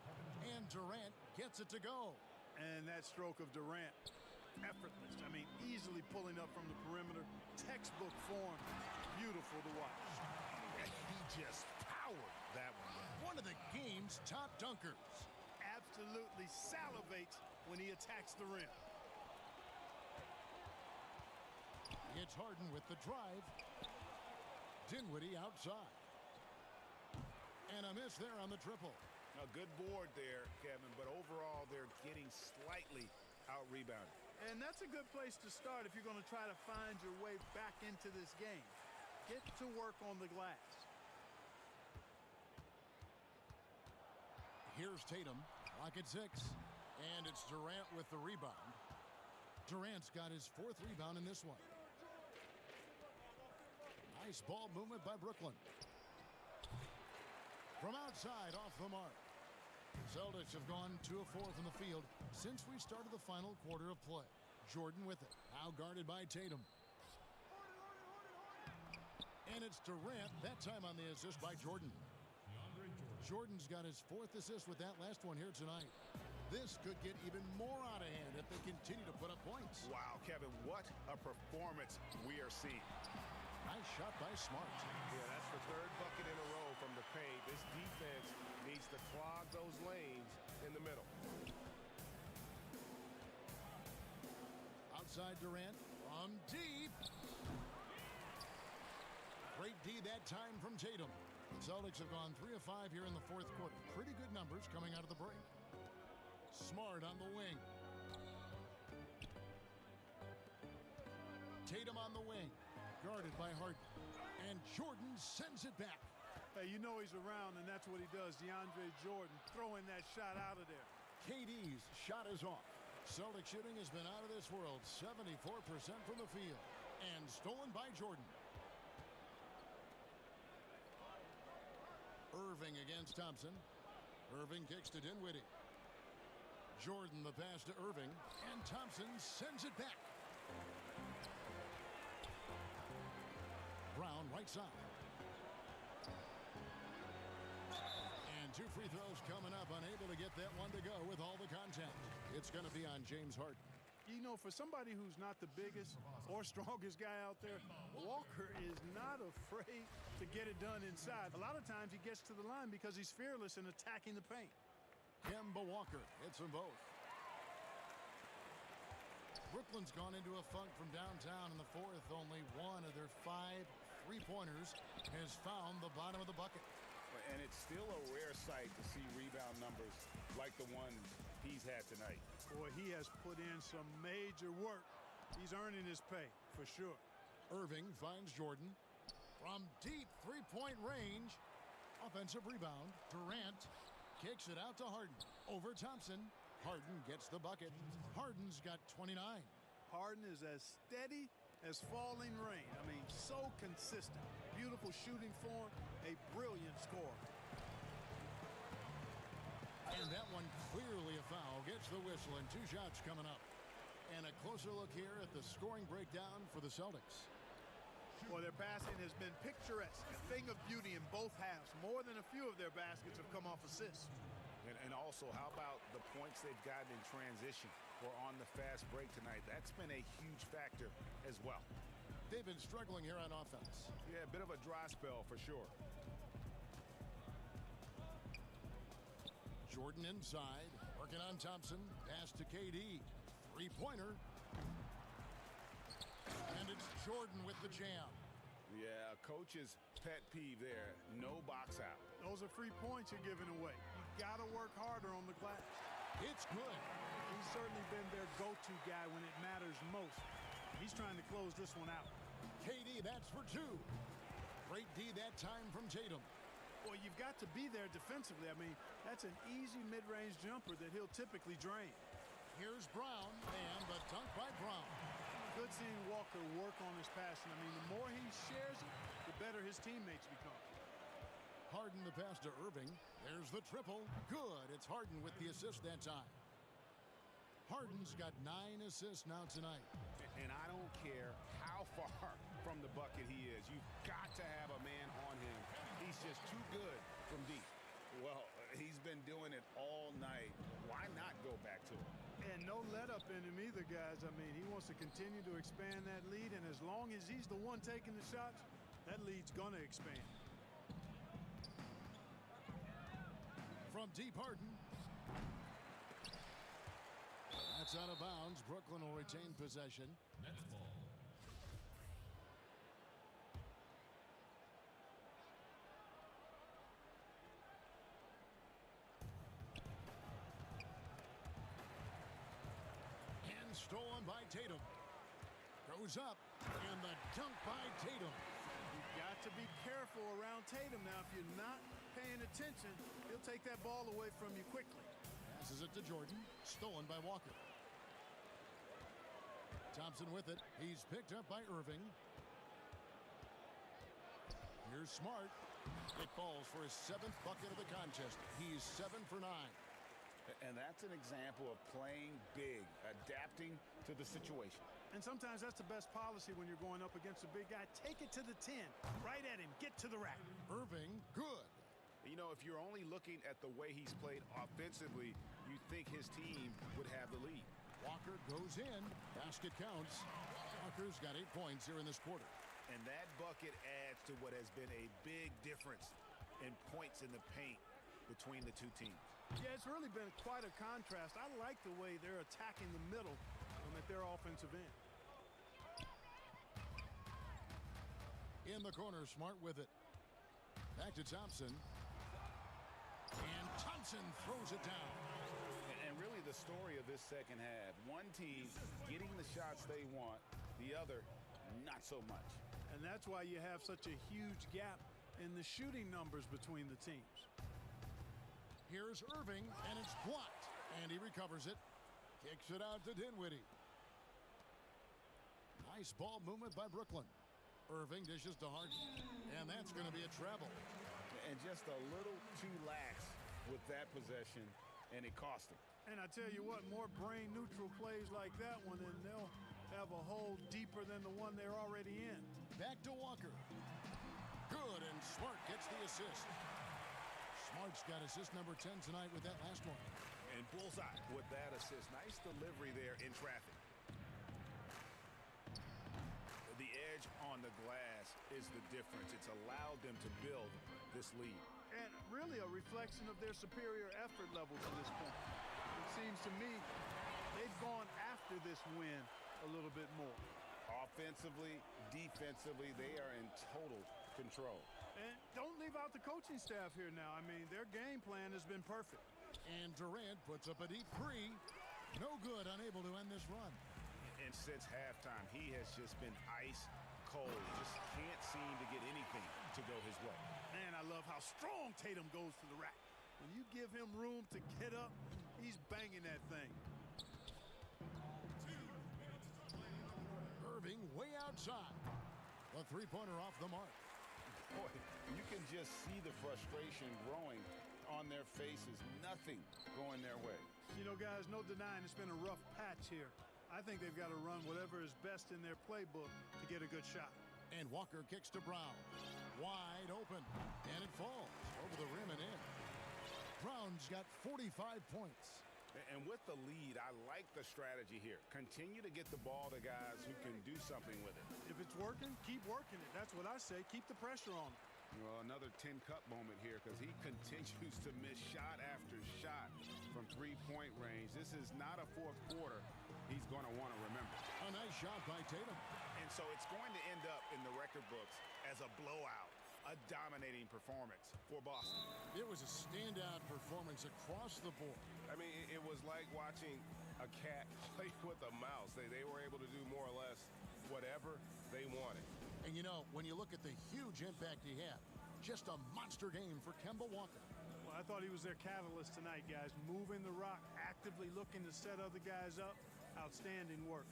And Durant gets it to go. And that stroke of Durant, effortless. I mean, easily pulling up from the perimeter. Textbook form. Beautiful to watch. He just powered that one down. One of the game's top dunkers. Absolutely salivates when he attacks the rim. It's Harden with the drive. Dinwiddie outside. And a miss there on the triple. A good board there, Kevin, but overall they're getting slightly out-rebounded. And that's a good place to start if you're going to try to find your way back into this game. Get to work on the glass. Here's Tatum, clock at 6. And it's Durant with the rebound. Durant's got his 4th rebound in this one. Nice ball movement by Brooklyn. From outside, off the mark. Celtics have gone 2 of 4 from the field since we started the final quarter of play. Jordan with it, now guarded by Tatum. And it's Durant, that time on the assist by Jordan. Jordan's got his 4th assist with that last one here tonight. This could get even more out of hand if they continue to put up points. Wow, Kevin, what a performance we are seeing. Nice shot by Smart. Yeah, that's the 3rd bucket in a row from the paint. This defense needs to clog those lanes in the middle. Outside Durant from deep. Great D that time from Tatum. The Celtics have gone 3 of 5 here in the 4th quarter. Pretty good numbers coming out of the break. Smart on the wing. Tatum on the wing. Guarded by Harden. And Jordan sends it back. Hey, you know he's around, and that's what he does. DeAndre Jordan throwing that shot out of there. KD's shot is off. Celtic shooting has been out of this world. 74% from the field. And stolen by Jordan. Irving against Thompson. Irving kicks to Dinwiddie. Jordan the pass to Irving. And Thompson sends it back. Brown right side. And 2 free throws coming up. Unable to get that one to go with all the contact. It's going to be on James Harden. You know, for somebody who's not the biggest or strongest guy out there, Walker is not afraid to get it done inside. A lot of times he gets to the line because he's fearless in attacking the paint. Kemba Walker hits them both. Brooklyn's gone into a funk from downtown in the 4th. Only one of their 5 3-pointers has found the bottom of the bucket. And it's still a rare sight to see rebound numbers like the one he's had tonight. Boy, he has put in some major work. He's earning his pay, for sure. Irving finds Jordan. From deep 3-point range. Offensive rebound. Durant kicks it out to Harden. Over Thompson. Harden gets the bucket. Harden's got 29. Harden is as steady as falling rain. I mean, so consistent. Beautiful shooting form. A brilliant scorer. And that one clearly a foul. Gets the whistle and 2 shots coming up. And a closer look here at the scoring breakdown for the Celtics. Well, their passing has been picturesque. A thing of beauty in both halves. More than a few of their baskets have come off assists. And also, how about the points they've gotten in transition or on the fast break tonight? That's been a huge factor as well. They've been struggling here on offense. Yeah, a bit of a dry spell for sure. Jordan inside, working on Thompson. Pass to KD. 3-pointer. And it's Jordan with the jam. Yeah, coach's pet peeve there. No box out. Those are free points you're giving away. You got to work harder on the glass. It's good. He's certainly been their go-to guy when it matters most. He's trying to close this one out. KD, that's for 2. Great D that time from Tatum. Well, you've got to be there defensively. I mean, that's an easy mid-range jumper that he'll typically drain. Here's Brown, and the dunk by Brown. Good seeing Walker work on his passing. I mean, the more he shares it, the better his teammates become. Harden the pass to Irving. There's the triple. Good. It's Harden with the assist that time. Harden's got 9 assists now tonight. And I don't care how far from the bucket he is. You've got to have a man on him. He's just too good from deep. Well, he's been doing it all night. Why not go back to him? And no let up in him either, guys. I mean, he wants to continue to expand that lead, and as long as he's the one taking the shots, that lead's going to expand. From deep, Harden. That's out of bounds. Brooklyn will retain possession. Nets ball. And stolen by Tatum. Goes up, and the dunk by Tatum. You've got to be careful around Tatum now. If you're not paying attention, he'll take that ball away from you quickly. Passes it to Jordan. Stolen by Walker. Thompson with it. He's picked up by Irving. Here's Smart. It falls for his 7th bucket of the contest. He's 7 for 9. And that's an example of playing big, adapting to the situation. And sometimes that's the best policy when you're going up against a big guy. Take it to the 10. Right at him. Get to the rack. Irving, good. You know, if you're only looking at the way he's played offensively, you think his team would have the lead. Walker goes in. Basket counts. Walker's got 8 points here in this quarter. And that bucket adds to what has been a big difference in points in the paint between the two teams. Yeah, it's really been quite a contrast. I like the way they're attacking the middle at their offensive end. In the corner, Smart with it. Back to Thompson. And Thompson throws it down. And really the story of this second half, one team getting the shots they want, the other not so much. And that's why you have such a huge gap in the shooting numbers between the teams. Here's Irving, and it's blocked. And he recovers it. Kicks it out to Dinwiddie. Nice ball movement by Brooklyn. Irving dishes to Harden. And that's going to be a travel. And just a little too lax with that possession, and it cost him. And I tell you what, more brain-neutral plays like that one, and they'll have a hole deeper than the one they're already in. Back to Walker. Good, and Smart gets the assist. Smart's got assist number 10 tonight with that last one. And bullseye with that assist. Nice delivery there in traffic. The edge on the glass is the difference. It's allowed them to build this lead. And really a reflection of their superior effort level to this point. It seems to me they've gone after this win a little bit more. Offensively, defensively, they are in total control. And don't leave out the coaching staff here now. I mean, their game plan has been perfect. And Durant puts up a deep three. No good, unable to end this run. And since halftime, he has just been ice cold. Just can't seem to get anything to go his way. Man, I love how strong Tatum goes to the rack. When you give him room to get up, he's banging that thing. Irving way outside. A three-pointer off the mark. Boy, you can just see the frustration growing on their faces. Nothing going their way. You know, guys, no denying it's been a rough patch here. I think they've got to run whatever is best in their playbook to get a good shot. And Walker kicks to Brown. Wide open. And it falls over the rim and in. Brown's got 45 points. And with the lead, I like the strategy here. Continue to get the ball to guys who can do something with it. If it's working, keep working it. That's what I say. Keep the pressure on him. Well, another 10-cup moment here because he continues to miss shot after shot from three-point range. This is not a fourth quarter he's going to want to remember. A nice shot by Tatum. And so it's going to end up in the record books as a blowout, a dominating performance for Boston. It was a standout performance across the board. I mean, it was like watching a cat play with a mouse. They were able to do more or less whatever they wanted. And you know, when you look at the huge impact he had, just a monster game for Kemba Walker. Well, I thought he was their catalyst tonight, guys. Moving the rock, actively looking to set other guys up. Outstanding work.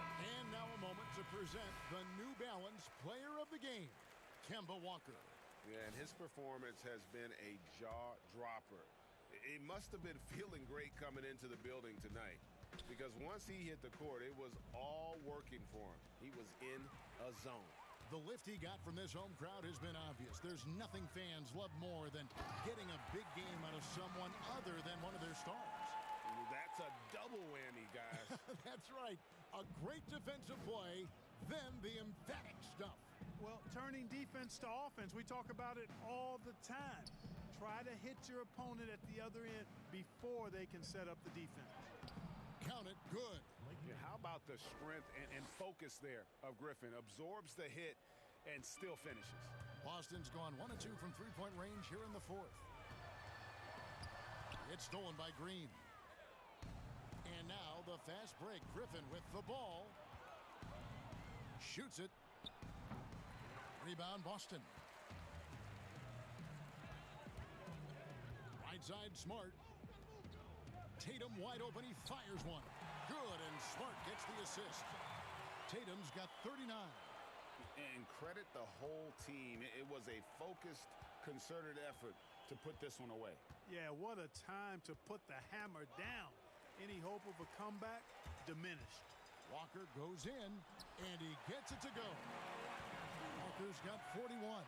And now a moment to present the New Balance Player of the Game, Kemba Walker. Yeah, and his performance has been a jaw-dropper. It must have been feeling great coming into the building tonight because once he hit the court, it was all working for him. He was in a zone. The lift he got from this home crowd has been obvious. There's nothing fans love more than getting a big game out of someone other than one of their stars. That's a double whammy, guys. That's right. A great defensive play, then the emphatic stuff. Well, turning defense to offense, we talk about it all the time. Try to hit your opponent at the other end before they can set up the defense. Count it, good. Yeah, how about the strength and focus there of Griffin? Absorbs the hit and still finishes. Boston's gone 1 of 2 from three-point range here in the fourth. It's stolen by Green. And now the fast break. Griffin with the ball. Shoots it. Rebound, Boston. Right side, Smart. Tatum wide open. He fires one. Good, and Smart gets the assist. Tatum's got 39. And credit the whole team. It was a focused, concerted effort to put this one away. Yeah, what a time to put the hammer down. Any hope of a comeback diminished. Walker goes in, and he gets it to go. Walker's got 41.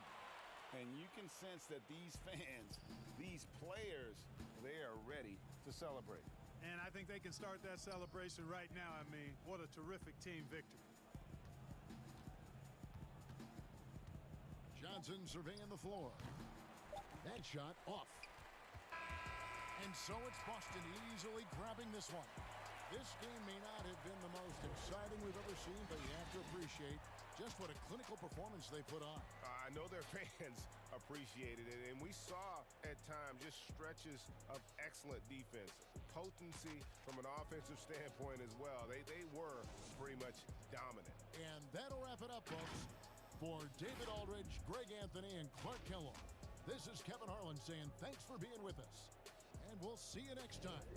And you can sense that these fans, these players, they are ready to celebrate. And I think they can start that celebration right now. I mean, what a terrific team victory. Johnson surveying the floor. That shot off. And so it's Boston easily grabbing this one. This game may not have been the most exciting we've ever seen, but you have to appreciate just what a clinical performance they put on. I know their fans appreciated it, and we saw at times just stretches of excellent defense. Potency from an offensive standpoint as well. They were pretty much dominant. And that'll wrap it up, folks. For David Aldridge, Greg Anthony, and Clark Kellogg, this is Kevin Harlan saying thanks for being with us. And we'll see you next time.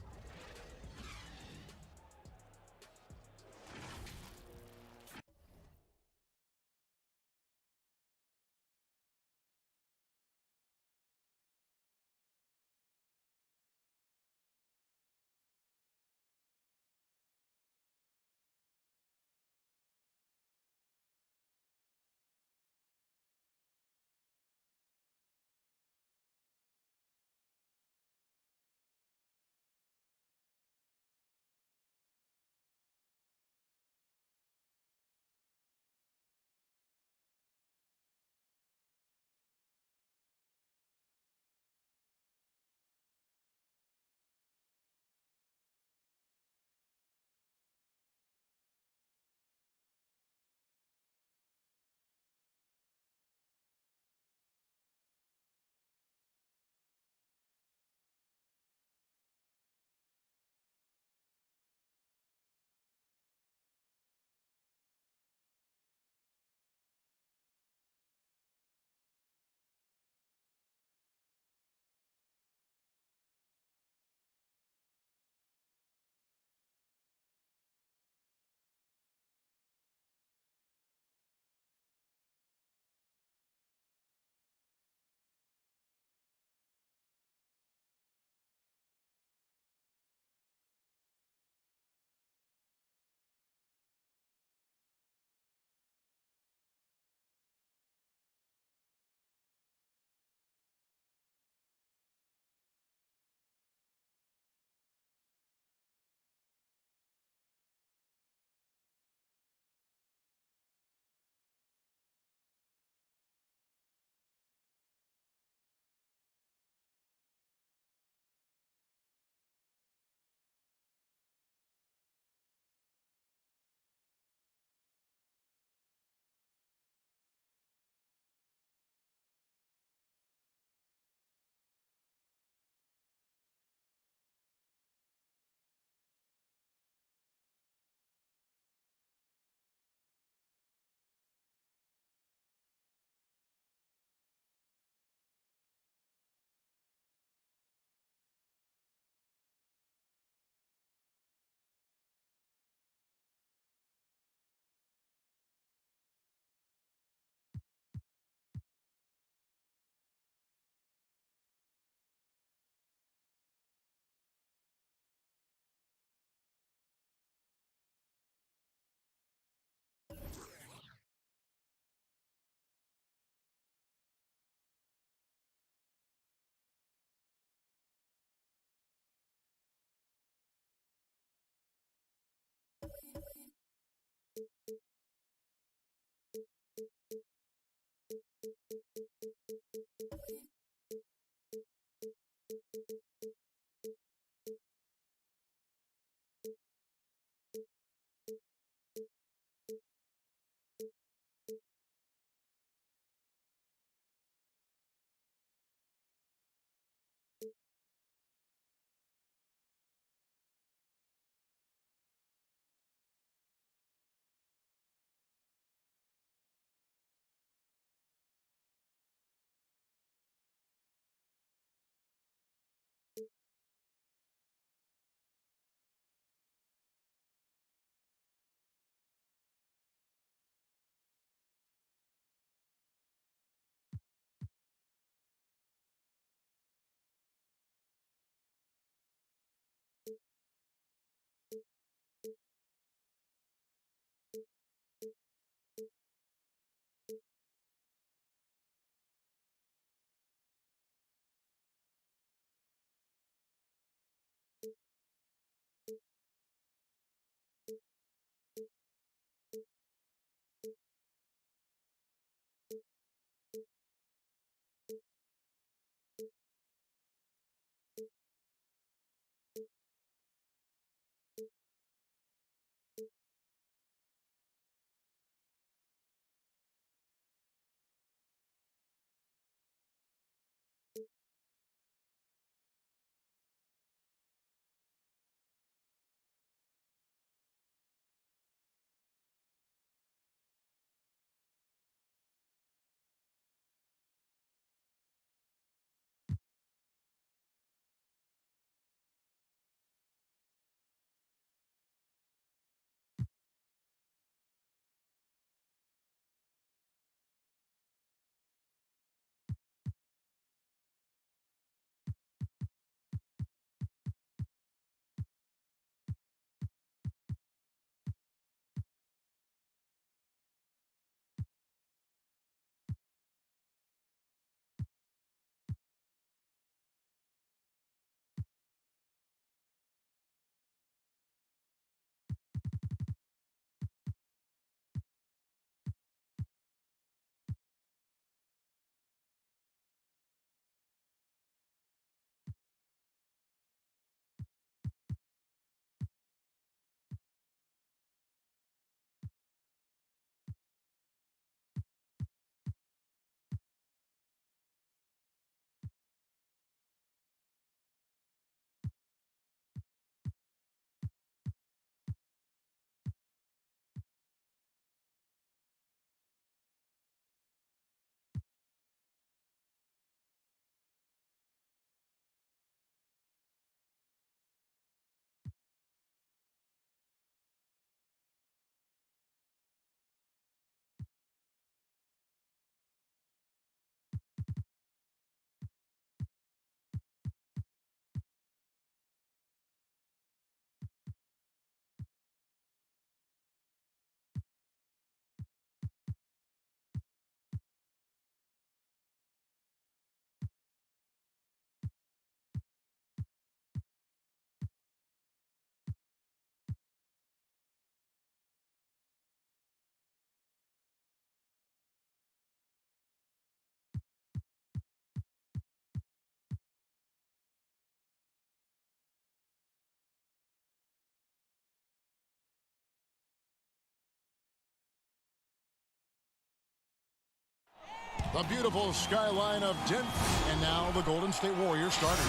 A beautiful skyline of Denver. And now the Golden State Warriors starting.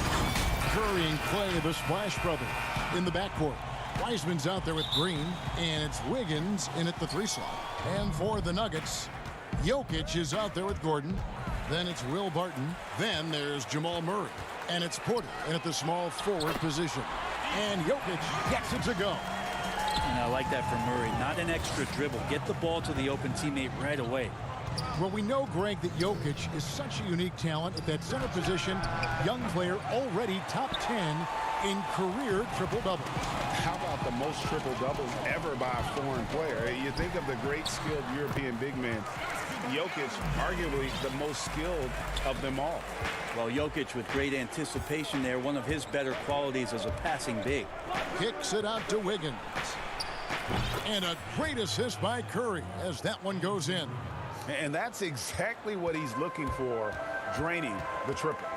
Curry and Clay, the Splash Brothers, in the backcourt. Wiseman's out there with Green, and it's Wiggins in at the 3 slot. And for the Nuggets, Jokic is out there with Gordon. Then it's Will Barton. Then there's Jamal Murray. And it's Porter in at the small forward position. And Jokic gets it to go. And I like that from Murray. Not an extra dribble. Get the ball to the open teammate right away. Well, we know, Greg, that Jokic is such a unique talent at that center position. Young player, already top 10 in career triple-doubles. How about the most triple-doubles ever by a foreign player? You think of the great skilled European big man. Jokic, arguably the most skilled of them all. Well, Jokic with great anticipation there. One of his better qualities as a passing big. Kicks it out to Wiggins. And a great assist by Curry as that one goes in. And that's exactly what he's looking for, draining the triple.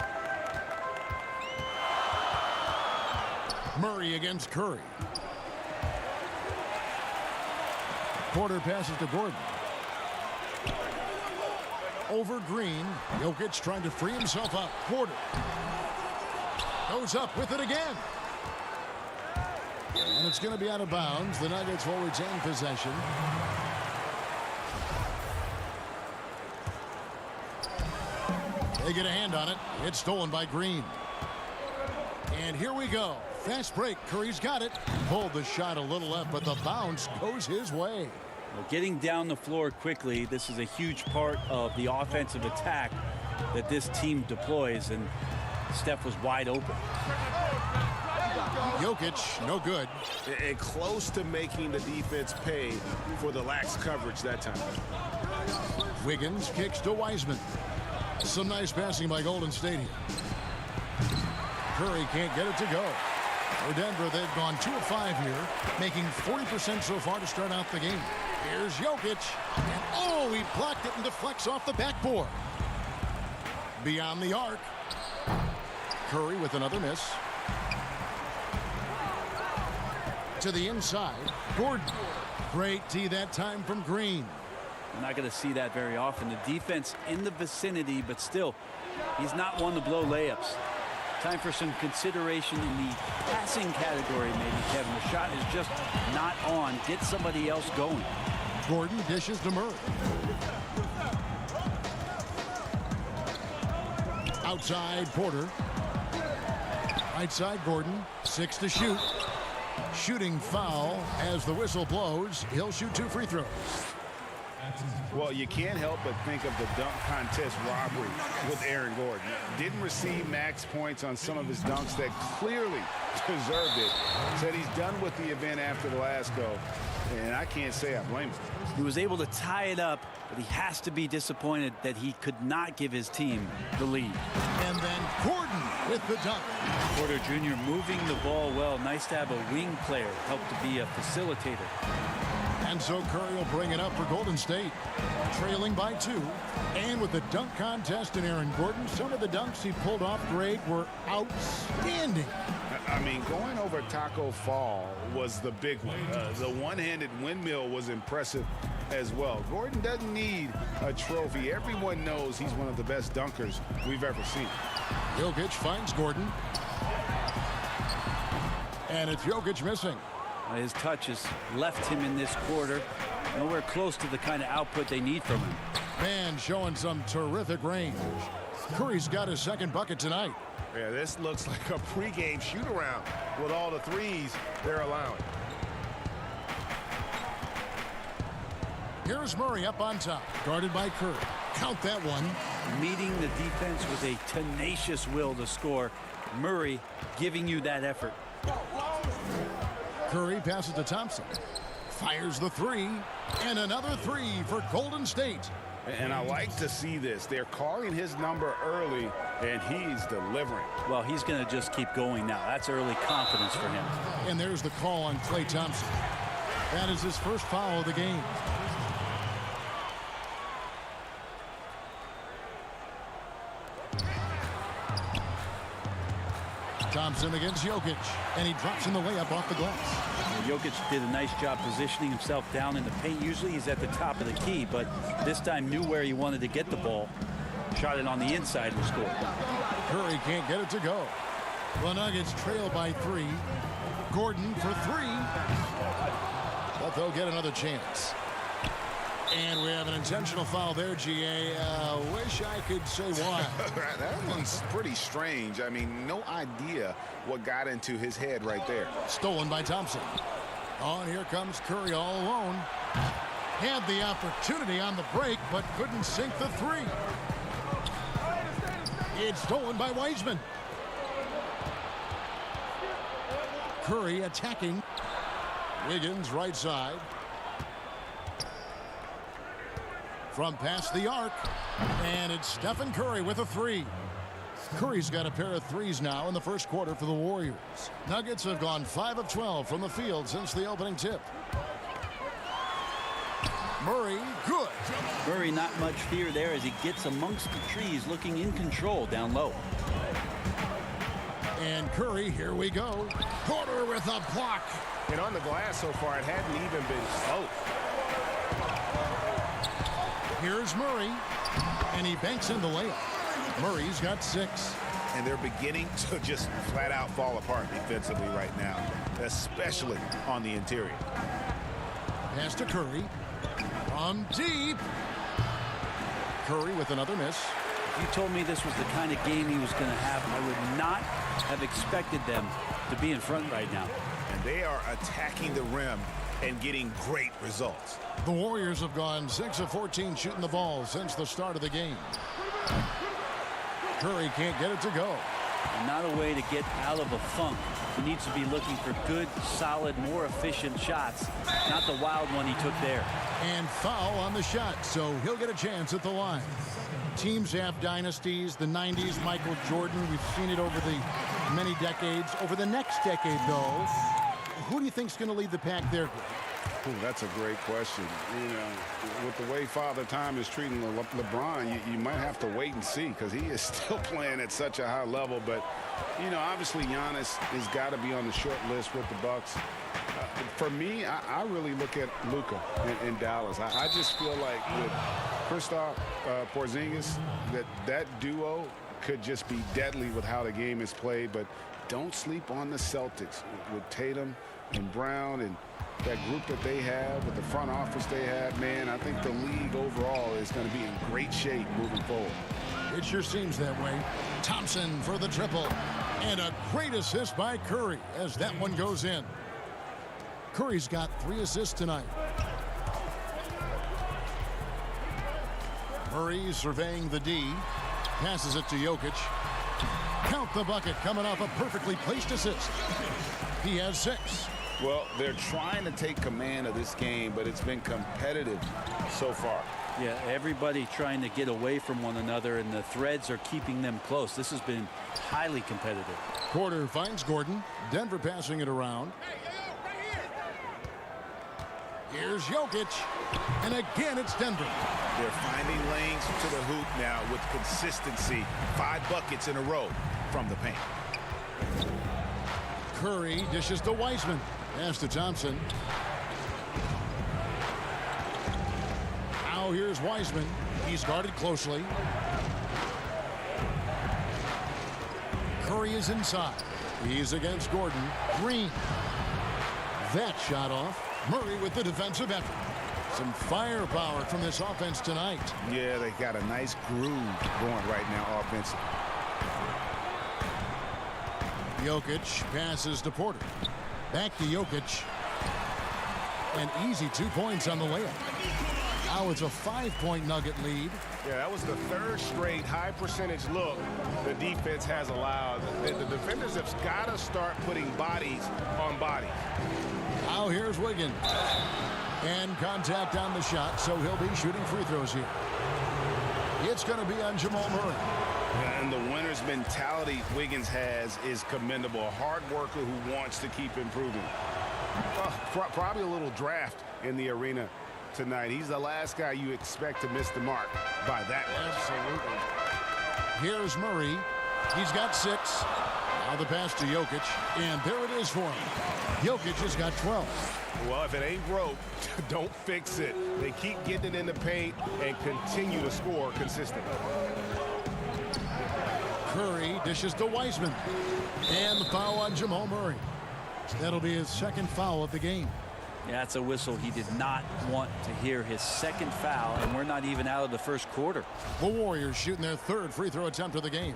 Murray against Curry. Porter passes to Gordon. Over Green. Jokic trying to free himself up. Porter goes up with it again. And it's going to be out of bounds. The Nuggets will retain possession. They get a hand on it. It's stolen by Green. And here we go. Fast break. Curry's got it. Pulled the shot a little left, but the bounce goes his way. Well, getting down the floor quickly, this is a huge part of the offensive attack that this team deploys, and Steph was wide open. Jokic, no good. And close to making the defense pay for the lax coverage that time. Wiggins kicks to Wiseman. Some nice passing by Golden State here. Curry can't get it to go. For Denver, they've gone 2 of 5 here, making 40% so far to start out the game. Here's Jokic. And oh, he blocked it and deflects off the backboard. Beyond the arc. Curry with another miss. To the inside. Gordon. Great D that time from Green. You're not going to see that very often. The defense in the vicinity, but still, he's not one to blow layups. Time for some consideration in the passing category, maybe, Kevin. The shot is just not on. Get somebody else going. Gordon dishes to Murray. Outside, Porter. Right side, Gordon. 6 to shoot. Shooting foul as the whistle blows. He'll shoot 2 free throws. Well, you can't help but think of the dunk contest robbery with Aaron Gordon. Didn't receive max points on some of his dunks that clearly deserved it. Said he's done with the event after the last go, and I can't say I blame him. He was able to tie it up, but he has to be disappointed that he could not give his team the lead. And then Gordon with the dunk. Porter Jr. moving the ball well. Nice to have a wing player help to be a facilitator. And so Curry will bring it up for Golden State, trailing by 2. And with the dunk contest and Aaron Gordon, some of the dunks he pulled off, Greg, were outstanding. I mean, going over Taco Fall was the big one. The one-handed windmill was impressive as well. Gordon doesn't need a trophy. Everyone knows he's one of the best dunkers we've ever seen. Jokic finds Gordon. And it's Jokic missing. His touch has left him in this quarter. Nowhere close to the kind of output they need from him. Man showing some terrific range. Curry's got his second bucket tonight. Yeah, this looks like a pregame shoot-around with all the threes they're allowing. Here's Murray up on top, guarded by Curry. Count that one. Meeting the defense with a tenacious will to score. Murray giving you that effort. Curry passes to Thompson. Fires the 3. And another 3 for Golden State. And I like to see this. They're calling his number early, and he's delivering. Well, he's going to just keep going now. That's early confidence for him. And there's the call on Klay Thompson. That is his first foul of the game. Thompson against Jokic, and he drops in the layup off the glass. Jokic did a nice job positioning himself down in the paint. Usually he's at the top of the key, but this time knew where he wanted to get the ball Shot it on the inside and scored. Curry can't get it to go. The Nuggets trail by 3. Gordon for 3. But they'll get another chance. And we have an intentional foul there, GA. Wish I could say why. That one's pretty strange. I mean, no idea what got into his head right there. Stolen by Thompson. On, here comes Curry all alone. Had the opportunity on the break, but couldn't sink the 3. It's stolen by Wiseman. Curry attacking. Wiggins right side. From past the arc. And it's Stephen Curry with a 3. Curry's got a pair of 3s now in the first quarter for the Warriors. Nuggets have gone 5 of 12 from the field since the opening tip. Murray, good. Murray, not much fear there as he gets amongst the trees, looking in control down low. And Curry, here we go. Porter with a block. And on the glass so far, it hadn't even been close. Here's Murray. And he banks in the layup. Murray's got 6. And they're beginning to just flat out fall apart defensively right now, especially on the interior. Pass to Curry. From deep. Curry with another miss. If you told me this was the kind of game he was going to have, I would not have expected them to be in front right now. And they are attacking the rim and getting great results. The Warriors have gone 6 of 14 shooting the ball since the start of the game. Curry can't get it to go. And not a way to get out of a funk. He needs to be looking for good, solid, more efficient shots, not the wild one he took there. And foul on the shot, so he'll get a chance at the line. Teams have dynasties. The 90s, Michael Jordan, we've seen it over the many decades. Over the next decade, though, who do you think is going to lead the pack there, Greg? Ooh, that's a great question. You know, with the way Father Time is treating LeBron, you might have to wait and see because he is still playing at such a high level. But, you know, obviously Giannis has got to be on the short list with the Bucks. For me, I really look at Luka in Dallas. I just feel like with Kristaps Porzingis, that duo could just be deadly with how the game is played. But don't sleep on the Celtics with Tatum and Brown and that group that they have, with the front office they have. Man, I think the league overall is going to be in great shape moving forward. It sure seems that way. Thompson for the triple. And a great assist by Curry as that one goes in. Curry's got 3 assists tonight. Murray surveying the D. Passes it to Jokic. Count the bucket coming off a perfectly placed assist. He has 6. Well, they're trying to take command of this game, but it's been competitive so far. Yeah, everybody trying to get away from one another, and the threads are keeping them close. This has been highly competitive. Porter finds Gordon. Denver passing it around. Here's Jokic. And again, it's Denver. They're finding lanes to the hoop now with consistency. 5 buckets in a row from the paint. Curry dishes to Wiseman. Pass to Thompson. Now here's Wiseman. He's guarded closely. Curry is inside. He's against Gordon. Green. That shot off. Murray with the defensive effort. Some firepower from this offense tonight. Yeah, they got a nice groove going right now offensively. Jokic passes to Porter. Back to Jokic. An easy 2 points on the layup. Now it's a 5-point Nugget lead. Yeah, that was the 3rd straight high percentage look the defense has allowed. The defenders have got to start putting bodies on bodies. Now here's Wiggins. And contact on the shot, so he'll be shooting free throws here. It's going to be on Jamal Murray. And the winner's mentality Wiggins has is commendable. A hard worker who wants to keep improving. Probably a little draft in the arena tonight. He's the last guy you expect to miss the mark by that much. Absolutely. Here's Murray. He's got 6. Now the pass to Jokic. And there it is for him. Jokic has got 12. Well, if it ain't broke, don't fix it. They keep getting it in the paint and continue to score consistently. Curry dishes to Wiseman. And the foul on Jamal Murray. That'll be his second foul of the game. Yeah, that's a whistle he did not want to hear, his second foul, and we're not even out of the first quarter. The Warriors shooting their third free throw attempt of the game.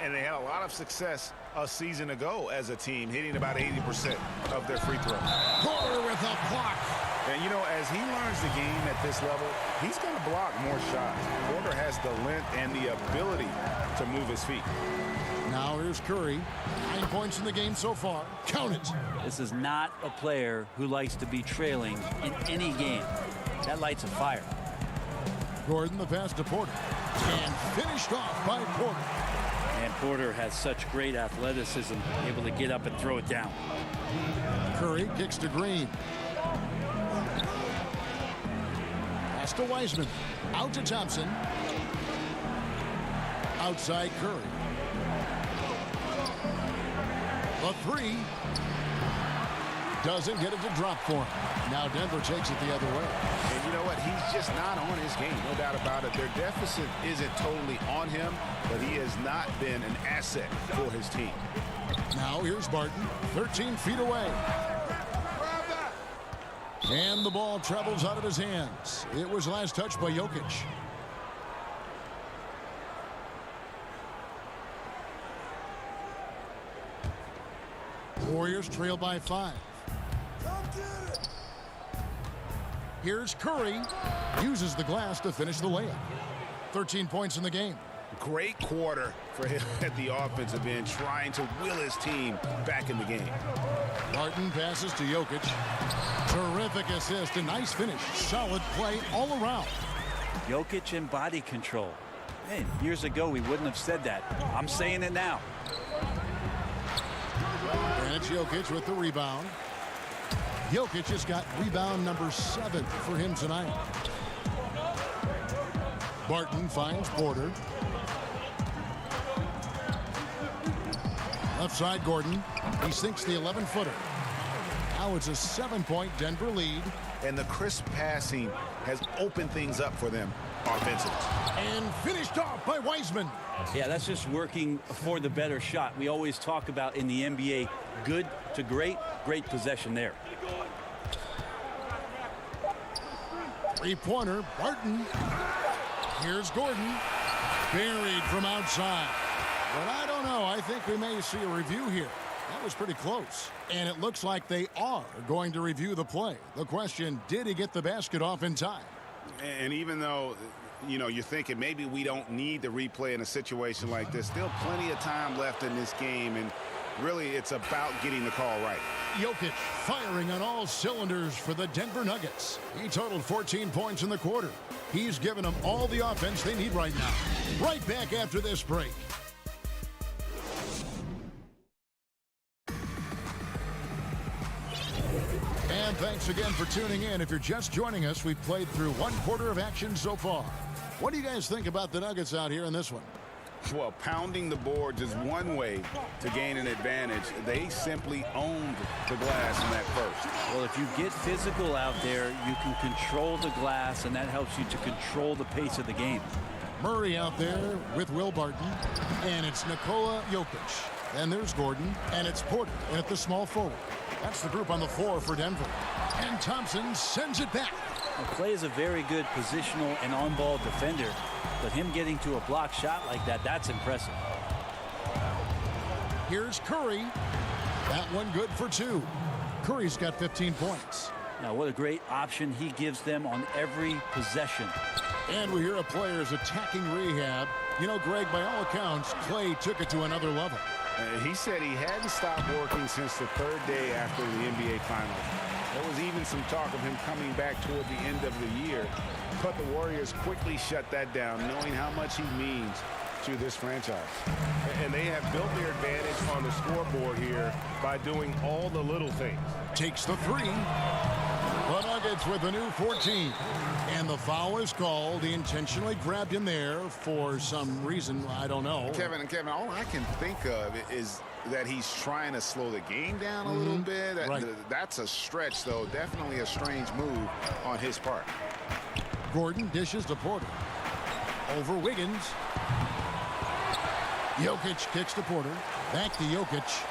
And they had a lot of success a season ago as a team, hitting about 80% of their free throws. Porter with a block. And, you know, as he learns the game at this level, he's going to block more shots. Porter has the length and the ability to move his feet. Now here's Curry. 9 points in the game so far. Count it. This is not a player who likes to be trailing in any game. That lights a fire. Gordon the pass to Porter. And finished off by Porter. And Porter has such great athleticism, able to get up and throw it down. Curry kicks to Green. Pass to Wiseman. Out to Thompson. Outside Curry. A three. Doesn't get it to drop for him. Now Denver takes it the other way. And you know what? He's just not on his game. No doubt about it. Their deficit isn't totally on him, but he has not been an asset for his team. Now here's Barton. 13 feet away. And the ball travels out of his hands. It was last touched by Jokic. Warriors trail by 5. Here's Curry. Uses the glass to finish the layup. 13 points in the game. Great quarter for him at the offensive end, trying to will his team back in the game. Barton passes to Jokic. Terrific assist, a nice finish. Solid play all around. Jokic and body control. Man, years ago we wouldn't have said that. I'm saying it now. And it's Jokic with the rebound. Jokic has got rebound number 7 for him tonight. Barton finds Porter. Left side Gordon. He sinks the 11-footer. Now it's a 7-point Denver lead. And the crisp passing has opened things up for them offensively. And finished off by Wiseman. Yeah, that's just working for the better shot. We always talk about in the NBA, good to great, great possession there. Three-pointer, Barton. Here's Gordon. Buried from outside. But I don't know. I think we may see a review here. That was pretty close. And it looks like they are going to review the play. The question, did he get the basket off in time? And even though, you know, you're thinking maybe we don't need the replay in a situation like this, still plenty of time left in this game, and really it's about getting the call right. Jokic firing on all cylinders for the Denver Nuggets. He totaled 14 points in the quarter. He's given them all the offense they need right now. Right back after this break. And thanks again for tuning in. If you're just joining us, we've played through 1 quarter of action so far. What do you guys think about the Nuggets out here in this one? Well, pounding the boards is one way to gain an advantage. They simply owned the glass in that first. Well, if you get physical out there, you can control the glass, and that helps you to control the pace of the game. Murray out there with Will Barton. And it's Nikola Jokic. And there's Gordon. And it's Porter at the small forward. That's the group on the floor for Denver. And Thompson sends it back. Well, Clay is a very good positional and on-ball defender, but him getting to a block shot like that, that's impressive. Here's Curry. That one good for 2. Curry's got 15 points. Now, what a great option he gives them on every possession. And we hear a player's attacking rehab. You know, Greg, by all accounts, Clay took it to another level. He said he hadn't stopped working since the 3rd day after the NBA Finals. There was even some talk of him coming back toward the end of the year, but the Warriors quickly shut that down, knowing how much he means to this franchise. And they have built their advantage on the scoreboard here by doing all the little things. Takes the 3. The Nuggets with a new 14. And the foul is called. He intentionally grabbed him there for some reason. I don't know. Kevin, all I can think of is that he's trying to slow the game down a little bit. Right. That's a stretch, though. Definitely a strange move on his part. Gordon dishes to Porter. Over Wiggins. Jokic kicks to Porter. Back to Jokic.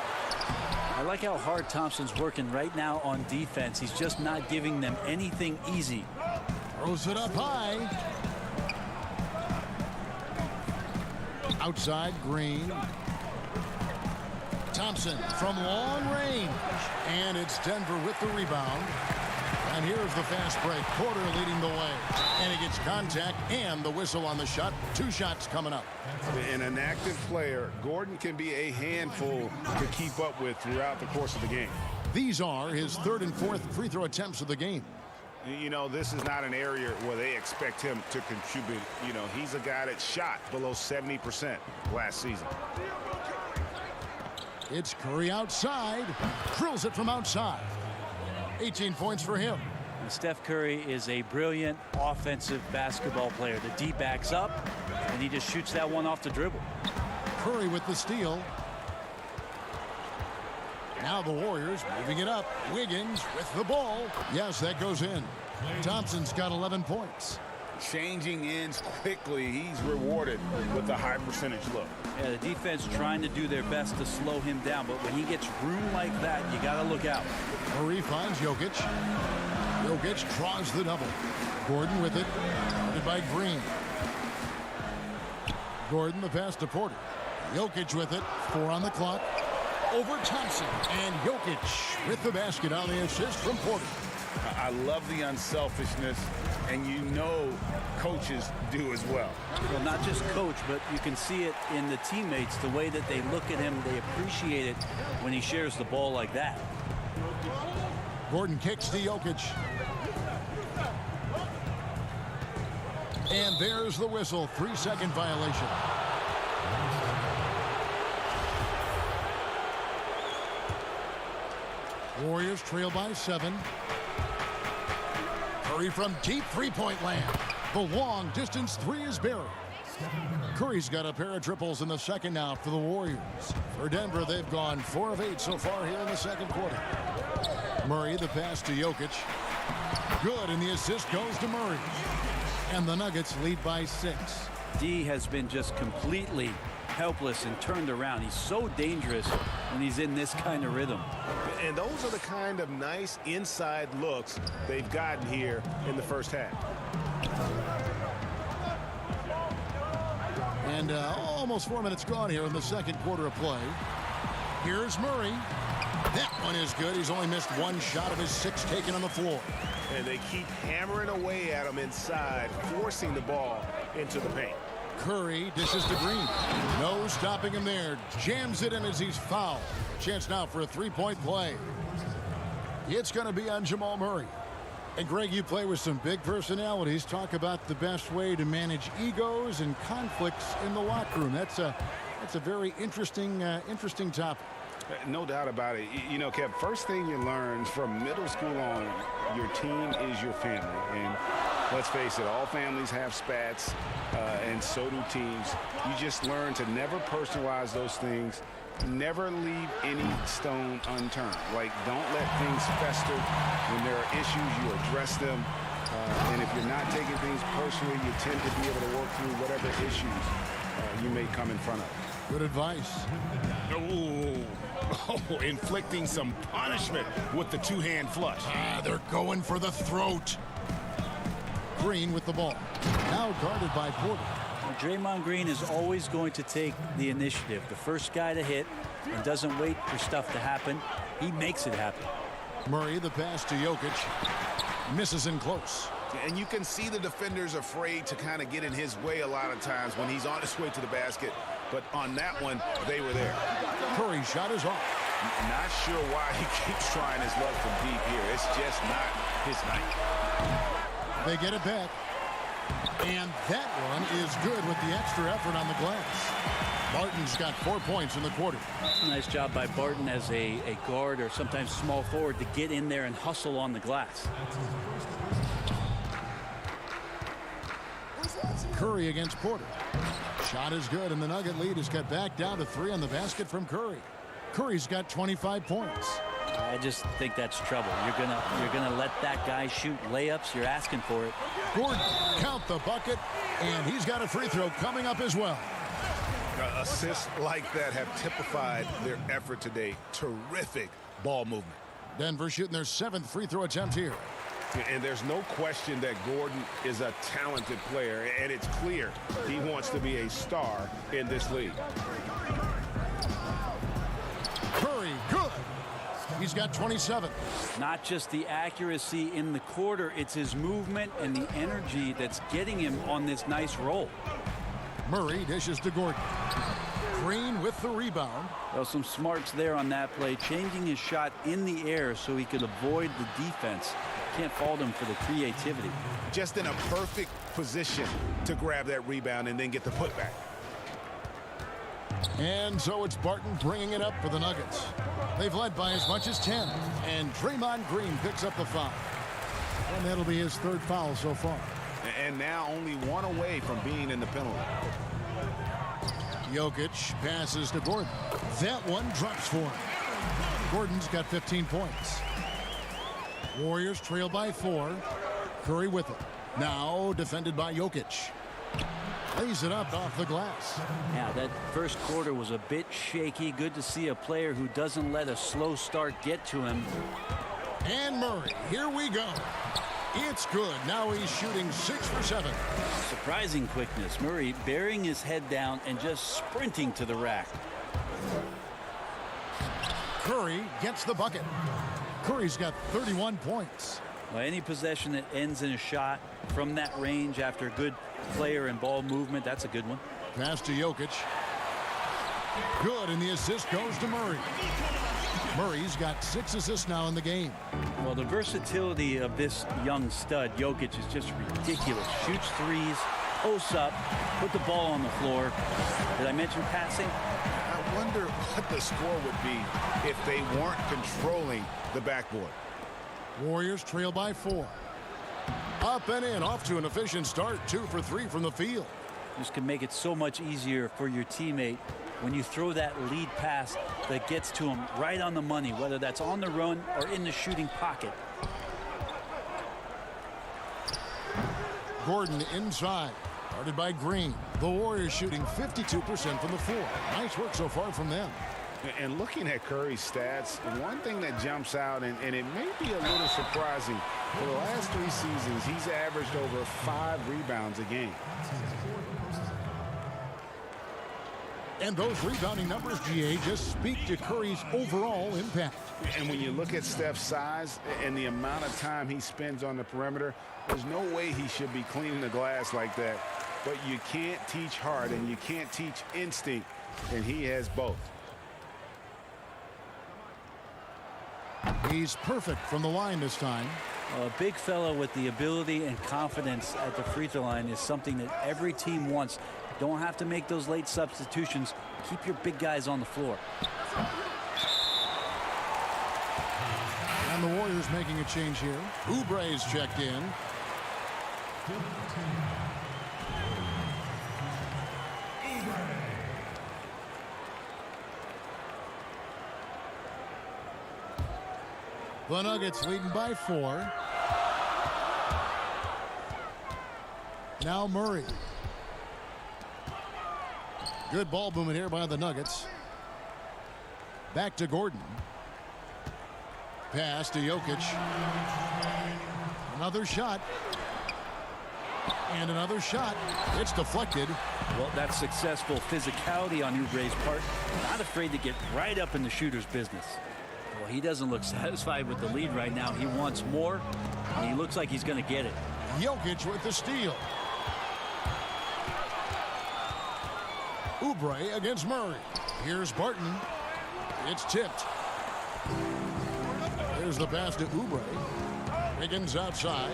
I like how hard Thompson's working right now on defense. He's just not giving them anything easy. Throws it up high. Outside, Green. Thompson from long range. And it's Denver with the rebound. And here's the fast break. Porter leading the way. And he gets contact and the whistle on the shot. 2 shots coming up. And an active player, Gordon can be a handful to keep up with throughout the course of the game. These are his 3rd and 4th free throw attempts of the game. You know, this is not an area where they expect him to contribute. You know, he's a guy that shot below 70% last season. It's Curry outside. Drills it from outside. 18 points for him. And Steph Curry is a brilliant offensive basketball player. The D backs up, and he just shoots that one off the dribble. Curry with the steal. Now the Warriors moving it up. Wiggins with the ball. Yes, that goes in. Thompson's got 11 points. Changing ends quickly. He's rewarded with a high percentage look. Yeah, the defense trying to do their best to slow him down, but when he gets room like that, you got to look out. Curry finds Jokic. Jokic draws the double. Gordon with it. Guarded by Green. Gordon the pass to Porter. Jokic with it. 4 on the clock. Over Thompson. And Jokic with the basket on the assist from Porter. I love the unselfishness, and you know coaches do as well. Well, not just coach, but you can see it in the teammates, the way that they look at him. They appreciate it when he shares the ball like that. Gordon kicks to Jokic. And there's the whistle. 3-second violation. Warriors trail by 7. Curry from deep three-point land. The long distance 3 is buried. Curry's got a pair of triples in the second now for the Warriors. For Denver, they've gone 4 of 8 so far here in the second quarter. Murray, the pass to Jokic. Good, and the assist goes to Murray. And the Nuggets lead by 6. D has been just completely helpless and turned around. He's so dangerous when he's in this kind of rhythm. And those are the kind of nice inside looks they've gotten here in the first half. And almost 4 minutes gone here in the second quarter of play. Here's Murray. That one is good. He's only missed 1 shot of his 6 taken on the floor. And they keep hammering away at him inside, forcing the ball into the paint. Curry dishes to Green. No stopping him there. Jams it in as he's fouled. Chance now for a 3-point play. It's going to be on Jamal Murray. And Greg, you play with some big personalities. Talk about the best way to manage egos and conflicts in the locker room. That's a very interesting topic. No doubt about it. You know, Kev, first thing you learn from middle school on, your team is your family. And let's face it, all families have spats, and so do teams. You just learn to never personalize those things. Never leave any stone unturned. Like, don't let things fester. When there are issues, you address them. And if you're not taking things personally, you tend to be able to work through whatever issues you may come in front of. Good advice. Oh, inflicting some punishment with the 2-hand flush. They're going for the throat. Green with the ball. Now guarded by Porter. Draymond Green is always going to take the initiative. The first guy to hit and doesn't wait for stuff to happen. He makes it happen. Murray, the pass to Jokic. Misses in close. And you can see the defenders afraid to kind of get in his way a lot of times when he's on his way to the basket. But on that one, they were there. Curry's shot is off. Not sure why he keeps trying his luck from deep here. It's just not his night. They get it back. And that one is good with the extra effort on the glass. Barton's got 4 points in the quarter. Nice job by Barton as a guard or sometimes small forward to get in there and hustle on the glass. Curry against Porter. Shot is good, and the Nugget lead is cut back down to 3 on the basket from Curry. Curry's got 25 points. I just think that's trouble. You're gonna let that guy shoot layups. You're asking for it. Gordon, count the bucket, and he's got a free throw coming up as well. Assists like that have typified their effort today. Terrific ball movement. Denver shooting their 7th free throw attempt here. And there's no question that Gordon is a talented player, and it's clear he wants to be a star in this league. Curry, good. He's got 27. Not just the accuracy in the quarter, it's his movement and the energy that's getting him on this nice roll. Murray dishes to Gordon. Green with the rebound. Well, some smarts there on that play, changing his shot in the air so he could avoid the defense. Can't fault him for the creativity. Just in a perfect position to grab that rebound and then get the putback. And so it's Barton bringing it up for the Nuggets. They've led by as much as 10. And Draymond Green picks up the foul. And that'll be his 3rd foul so far. And now only 1 away from being in the penalty. Jokic passes to Gordon. That one drops for him. Gordon's got 15 points. Warriors trail by 4. Curry with it. Now defended by Jokic. Lays it up off the glass. Yeah, that first quarter was a bit shaky. Good to see a player who doesn't let a slow start get to him. And Murray, here we go. It's good. Now he's shooting 6 for 7. Surprising quickness. Murray burying his head down and just sprinting to the rack. Curry gets the bucket. Curry's got 31 points. Well, any possession that ends in a shot from that range after good player and ball movement, that's a good one. Pass to Jokic. Good, and the assist goes to Murray. Murray's got 6 assists now in the game. Well, the versatility of this young stud, Jokic, is just ridiculous. Shoots threes, posts up, put the ball on the floor. Did I mention passing? I wonder what the score would be if they weren't controlling the backboard. Warriors trail by 4. Up and in, off to an efficient start. 2 for 3 from the field. This can make it so much easier for your teammate when you throw that lead pass that gets to him right on the money, whether that's on the run or in the shooting pocket. Gordon inside, guarded by Green. The Warriors shooting 52% from the floor. Nice work so far from them. And looking at Curry's stats, one thing that jumps out, and it may be a little surprising, for the last 3 seasons, he's averaged over 5 rebounds a game. And those rebounding numbers, GA, just speak to Curry's overall impact. And when you look at Steph's size and the amount of time he spends on the perimeter, there's no way he should be cleaning the glass like that. But you can't teach heart and you can't teach instinct, and he has both. He's perfect from the line this time. A big fellow with the ability and confidence at the free throw line is something that every team wants. Don't have to make those late substitutions. Keep your big guys on the floor. And the Warriors making a change here. Oubre's checked in. The Nuggets leading by 4. Now Murray. Good ball movement here by the Nuggets. Back to Gordon. Pass to Jokic. Another shot. And another shot. It's deflected. Well, that's successful physicality on Oubre's part. Not afraid to get right up in the shooter's business. Well, he doesn't look satisfied with the lead right now. He wants more, and he looks like he's going to get it. Jokic with the steal. Oubre against Murray. Here's Barton. It's tipped. There's the pass to Oubre. Higgins outside.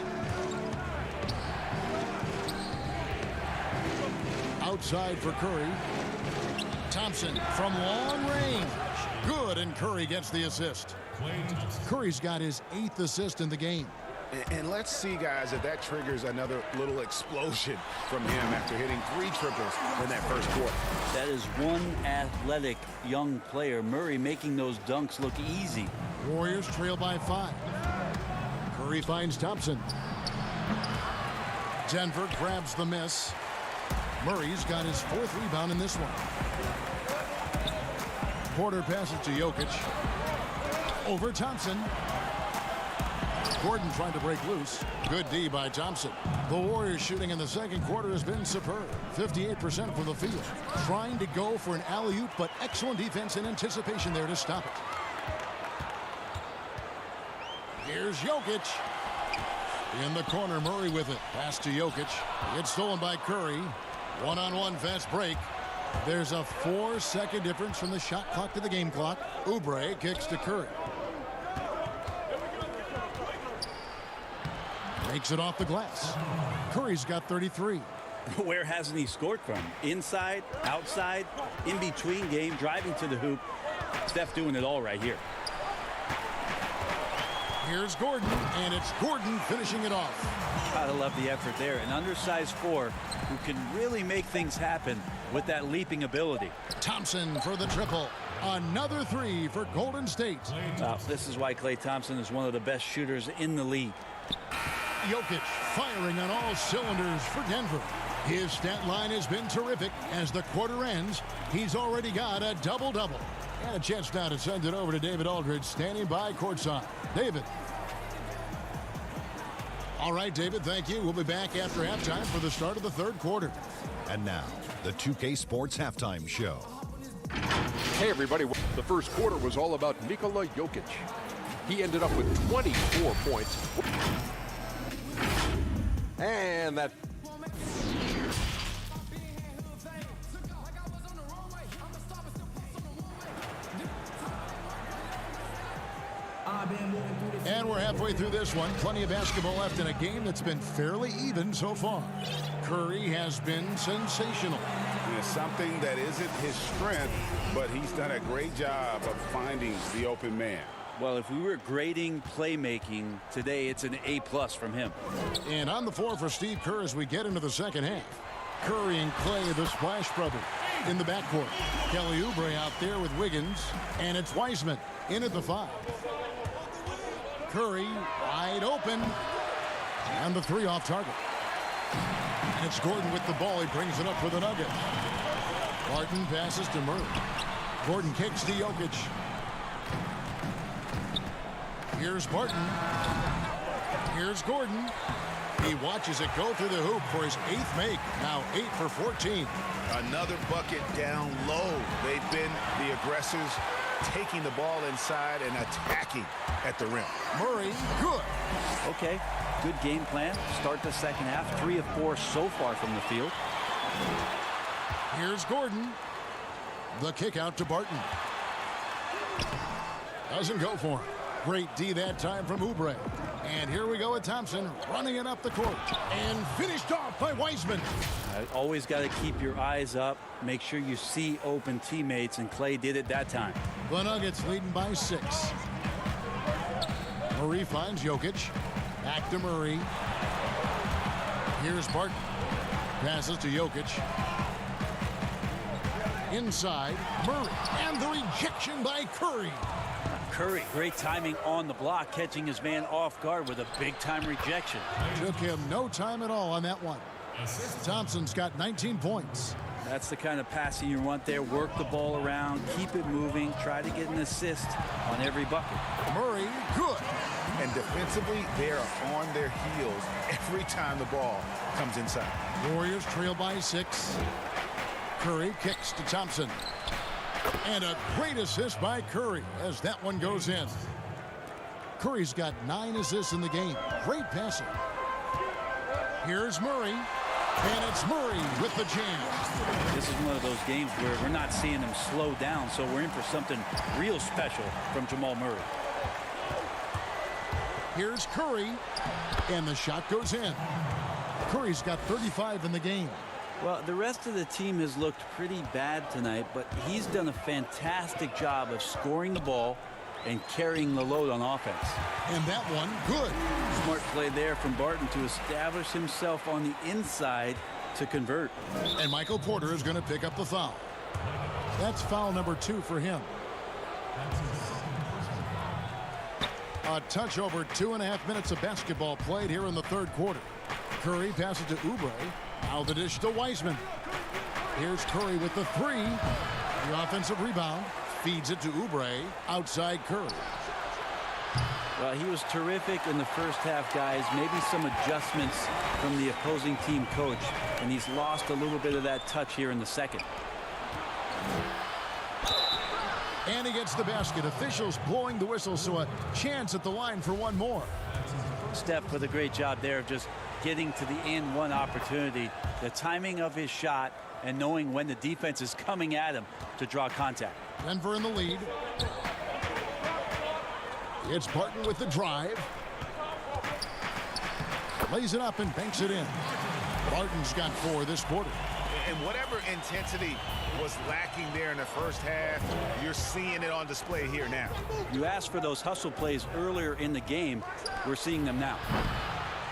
Outside for Curry. Thompson from long range. Good, and Curry gets the assist. Curry's got his 8th assist in the game. And let's see, guys, if that triggers another little explosion from him after hitting 3 triples in that first quarter. That is one athletic young player. Murray making those dunks look easy. Warriors trail by 5. Curry finds Thompson. Denver grabs the miss. Murray's got his 4th rebound in this one. Porter passes to Jokic. Over Thompson. Gordon trying to break loose. Good D by Thompson. The Warriors shooting in the second quarter has been superb. 58% from the field. Trying to go for an alley-oop, but excellent defense and anticipation there to stop it. Here's Jokic. In the corner, Murray with it. Pass to Jokic. It's stolen by Curry. One-on-one fast break. There's a 4-second difference from the shot clock to the game clock. Oubre kicks to Curry. Makes it off the glass. Curry's got 33. Where hasn't he scored from? Inside, outside, in between game, driving to the hoop. Steph doing it all right here. Here's Gordon, and it's Gordon finishing it off. Gotta love the effort there. An undersized 4 who can really make things happen with that leaping ability. Thompson for the triple. Another 3 for Golden State. This is why Klay Thompson is one of the best shooters in the league. Jokic firing on all cylinders for Denver. His stat line has been terrific. As the quarter ends, he's already got a double-double. And a chance now to send it over to David Aldridge, standing by courtside. David. All right, David, thank you. We'll be back after halftime for the start of the third quarter. And now, the 2K Sports Halftime Show. Hey, everybody. The first quarter was all about Nikola Jokic. He ended up with 24 points. And that... And we're halfway through this one. Plenty of basketball left in a game that's been fairly even so far. Curry has been sensational. It's something that isn't his strength, but he's done a great job of finding the open man. Well, if we were grading playmaking today, it's an A+ from him. And on the floor for Steve Kerr as we get into the second half. Curry and Klay, the Splash Brothers, in the backcourt. Kelly Oubre out there with Wiggins, and it's Wiseman in at the 5. Curry wide open, and the 3 off target. And it's Gordon with the ball. He brings it up for the Nuggets. Barton passes to Murray. Gordon kicks to Jokic. Here's Barton. Here's Gordon. He watches it go through the hoop for his 8th make. Now 8 for 14. Another bucket down low. They've been the aggressors, taking the ball inside and attacking at the rim. Murray, good. Okay, good game plan. Start the second half. 3 of 4 so far from the field. Here's Gordon. The kick out to Barton. Doesn't go for him. Great D that time from Oubre. And here we go with Thompson running it up the court. And finished off by Wiseman. Always got to keep your eyes up. Make sure you see open teammates, and Klay did it that time. The Nuggets leading by 6. Murray finds Jokic. Back to Murray. Here's Barton. Passes to Jokic. Inside, Murray. And the rejection by Curry. Curry, great timing on the block, catching his man off guard with a big-time rejection. Took him no time at all on that one. Thompson's got 19 points. That's the kind of passing you want there. Work the ball around, keep it moving, try to get an assist on every bucket. Murray, good. And defensively, they are on their heels every time the ball comes inside. Warriors trail by 6. Curry kicks to Thompson. And a great assist by Curry as that one goes in. Curry's got 9 assists in the game. Great passing. Here's Murray. And it's Murray with the jam. This is one of those games where we're not seeing him slow down, so we're in for something real special from Jamal Murray. Here's Curry. And the shot goes in. Curry's got 35 in the game. Well, the rest of the team has looked pretty bad tonight, but he's done a fantastic job of scoring the ball and carrying the load on offense. And that one, good. Smart play there from Barton to establish himself on the inside to convert. And Michael Porter is going to pick up the foul. That's foul number 2 for him. A touch over 2.5 minutes of basketball played here in the third quarter. Curry passes to Oubre. Now the dish to Wiseman. Here's Curry with the 3. The offensive rebound. Feeds it to Oubre. Outside Curry. Well, he was terrific in the first half, guys. Maybe some adjustments from the opposing team coach, and he's lost a little bit of that touch here in the second. And he gets the basket. Officials blowing the whistle, so a chance at the line for one more. Steph with a great job there of just getting to the and one opportunity. The timing of his shot and knowing when the defense is coming at him to draw contact. Denver in the lead. It's Barton with the drive. Lays it up and banks it in. Barton's got 4 this quarter. And whatever intensity was lacking there in the first half, you're seeing it on display here now. You asked for those hustle plays earlier in the game. We're seeing them now.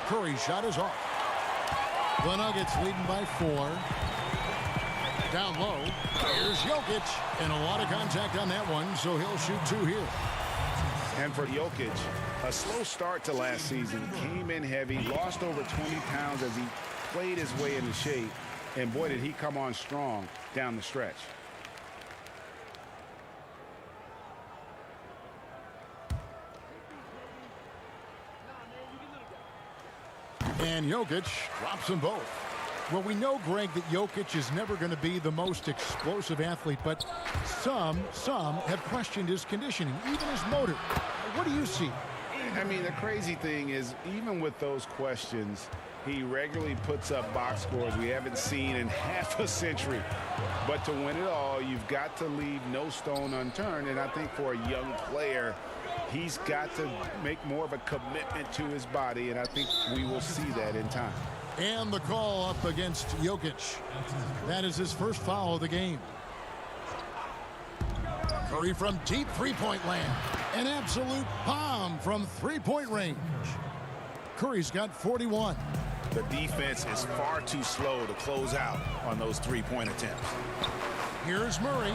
Curry's shot is off. The Nuggets leading by 4. Down low. Here's Jokic. And a lot of contact on that one, so he'll shoot 2 here. And for Jokic, a slow start to last season. Came in heavy, lost over 20 pounds as he played his way into shape. And boy, did he come on strong down the stretch. And Jokic drops them both. Well, we know, Greg, that Jokic is never going to be the most explosive athlete, but some have questioned his conditioning, even his motor. What do you see? I mean, the crazy thing is, even with those questions, he regularly puts up box scores we haven't seen in half a century. But to win it all, you've got to leave no stone unturned. And I think for a young player, he's got to make more of a commitment to his body. And I think we will see that in time. And the call up against Jokic. That is his first foul of the game. Curry from deep three-point land. An absolute bomb from three-point range. Curry's got 41. The defense is far too slow to close out on those three-point attempts. Here's Murray.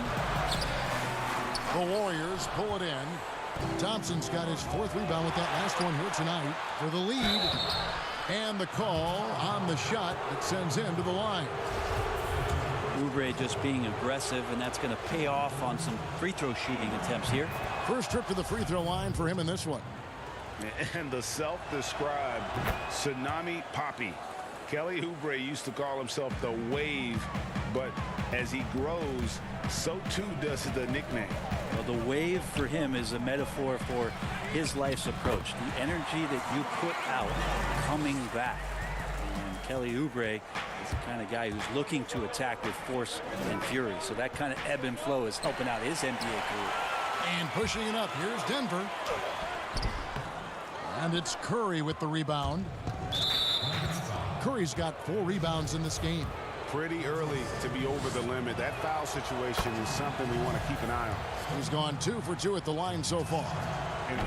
The Warriors pull it in. Thompson's got his 4th rebound with that last one here tonight for the lead. And the call on the shot that sends him to the line. Oubre just being aggressive, and that's going to pay off on some free throw shooting attempts here. First trip to the free throw line for him in this one. And the self-described Tsunami Poppy. Kelly Oubre used to call himself the Wave, but as he grows, so too does the nickname. Well, the wave for him is a metaphor for his life's approach. The energy that you put out coming back. And Kelly Oubre is the kind of guy who's looking to attack with force and fury. So that kind of ebb and flow is helping out his NBA career. And pushing it up, here's Denver. And it's Curry with the rebound. Curry's got 4 rebounds in this game. Pretty early to be over the limit. That foul situation is something we want to keep an eye on. He's gone 2 for 2 at the line so far.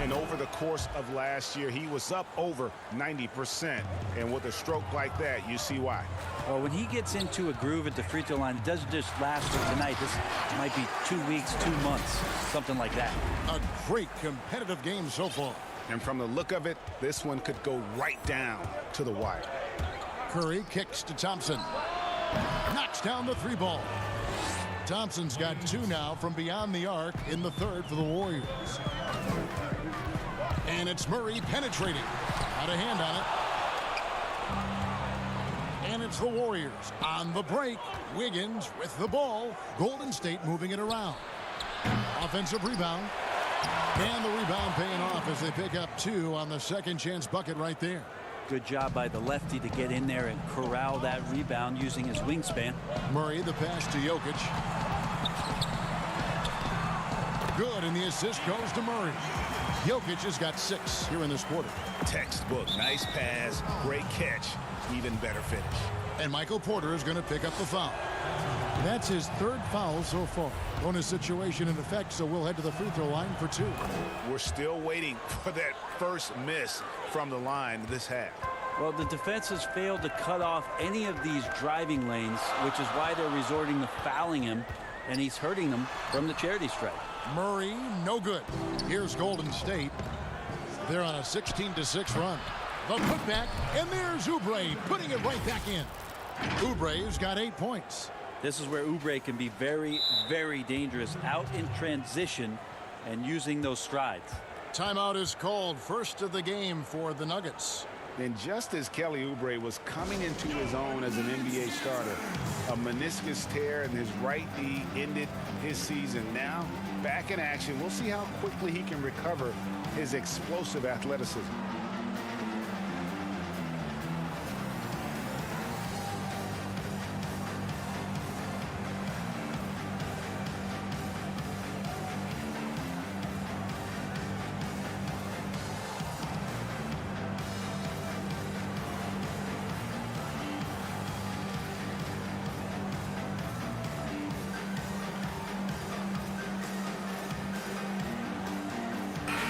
And over the course of last year, he was up over 90%. And with a stroke like that, you see why. Well, when he gets into a groove at the free throw line, it doesn't just last for tonight. This might be 2 weeks, 2 months, something like that. A great competitive game so far. And from the look of it, this one could go right down to the wire. Curry kicks to Thompson. Knocks down the 3 ball. Thompson's got 2 now from beyond the arc in the 3rd for the Warriors. And it's Murray penetrating. Got a hand on it. And it's the Warriors on the break. Wiggins with the ball. Golden State moving it around. Offensive rebound. And the rebound paying off as they pick up 2 on the second chance bucket right there. Good job by the lefty to get in there and corral that rebound using his wingspan. Murray, the pass to Jokic. Good, and the assist goes to Murray. Jokic has got 6 here in this quarter. Textbook. Nice pass. Great catch. Even better finish. And Michael Porter is going to pick up the foul. That's his 3rd foul so far. Bonus situation in effect, so we'll head to the free throw line for 2. We're still waiting for that first miss from the line this half. Well, the defense has failed to cut off any of these driving lanes, which is why they're resorting to fouling him, and he's hurting them from the charity stripe. Murray, no good. Here's Golden State. They're on a 16-6 run. The putback, and there's Oubre putting it right back in. Oubre's got 8 points. This is where Oubre can be very, very dangerous out in transition and using those strides. Timeout is called. First of the game for the Nuggets. And just as Kelly Oubre was coming into his own as an NBA starter, a meniscus tear in his right knee ended his season. Now, back in action, we'll see how quickly he can recover his explosive athleticism.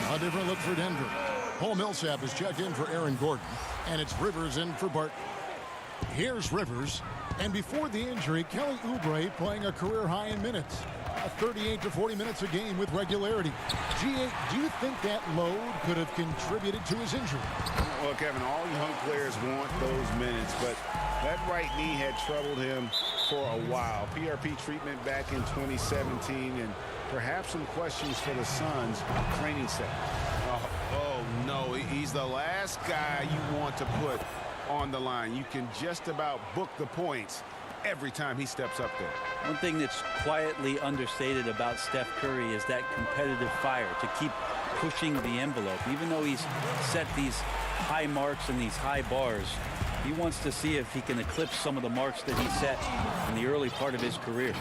A different look for Denver. Paul Millsap is checked in for Aaron Gordon, and it's Rivers in for Barton. Here's Rivers, and before the injury, Kelly Oubre playing a career high in minutes. 38 to 40 minutes a game with regularity. G8, do you think that load could have contributed to his injury? Well, Kevin, all young players want those minutes, but that right knee had troubled him for a while. PRP treatment back in 2017, and perhaps some questions for the Suns training set. Oh, no, he's the last guy you want to put on the line. You can just about book the points every time he steps up there. One thing that's quietly understated about Steph Curry is that competitive fire to keep pushing the envelope. Even though he's set these high marks and these high bars, he wants to see if he can eclipse some of the marks that he set in the early part of his career.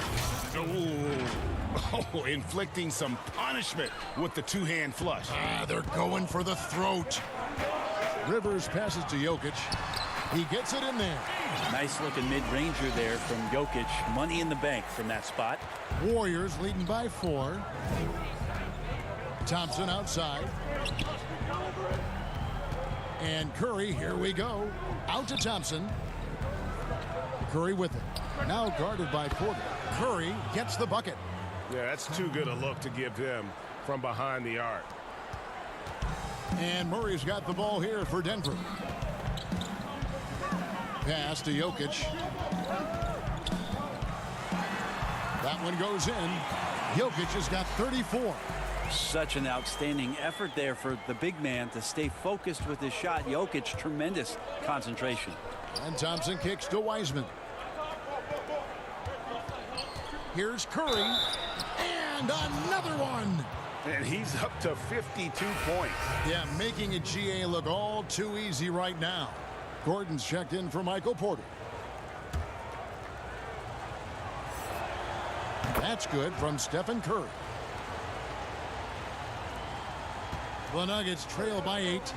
Oh, inflicting some punishment with the two-hand flush. They're going for the throat. Rivers passes to Jokic. He gets it in there. Nice looking mid-ranger there from Jokic. Money in the bank from that spot. Warriors leading by 4. Thompson outside. And Curry, here we go. Out to Thompson. Curry with it. Now guarded by Porter. Curry gets the bucket. Yeah, that's too good a look to give him from behind the arc. And Murray's got the ball here for Denver. Pass to Jokic. That one goes in. Jokic has got 34. Such an outstanding effort there for the big man to stay focused with his shot. Jokic, tremendous concentration. And Thompson kicks to Wiseman. Here's Curry. And another one. And he's up to 52 points. Yeah, making a GA look all too easy right now. Gordon's checked in for Michael Porter. That's good from Stephen Curry. The Nuggets trail by 8.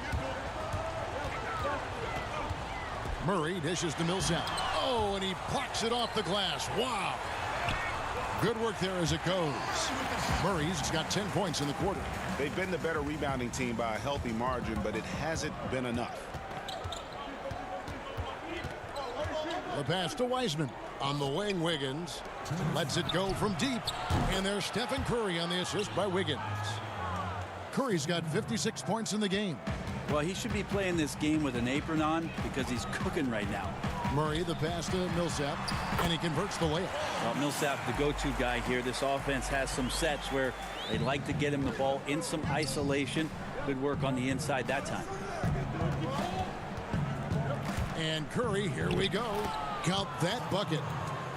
Murray dishes to Millsap. Oh, and he plucks it off the glass. Wow. Good work there as it goes. Murray's got 10 points in the quarter. They've been the better rebounding team by a healthy margin, but it hasn't been enough. The pass to Wiseman. On the wing, Wiggins lets it go from deep. And there's Stephen Curry on the assist by Wiggins. Curry's got 56 points in the game. Well, he should be playing this game with an apron on because he's cooking right now. Murray, the pass to Millsap, and he converts the layup. Well, Millsap, the go-to guy here. This offense has some sets where they like to get him the ball in some isolation. Good work on the inside that time. And Curry, here we go. Count that bucket.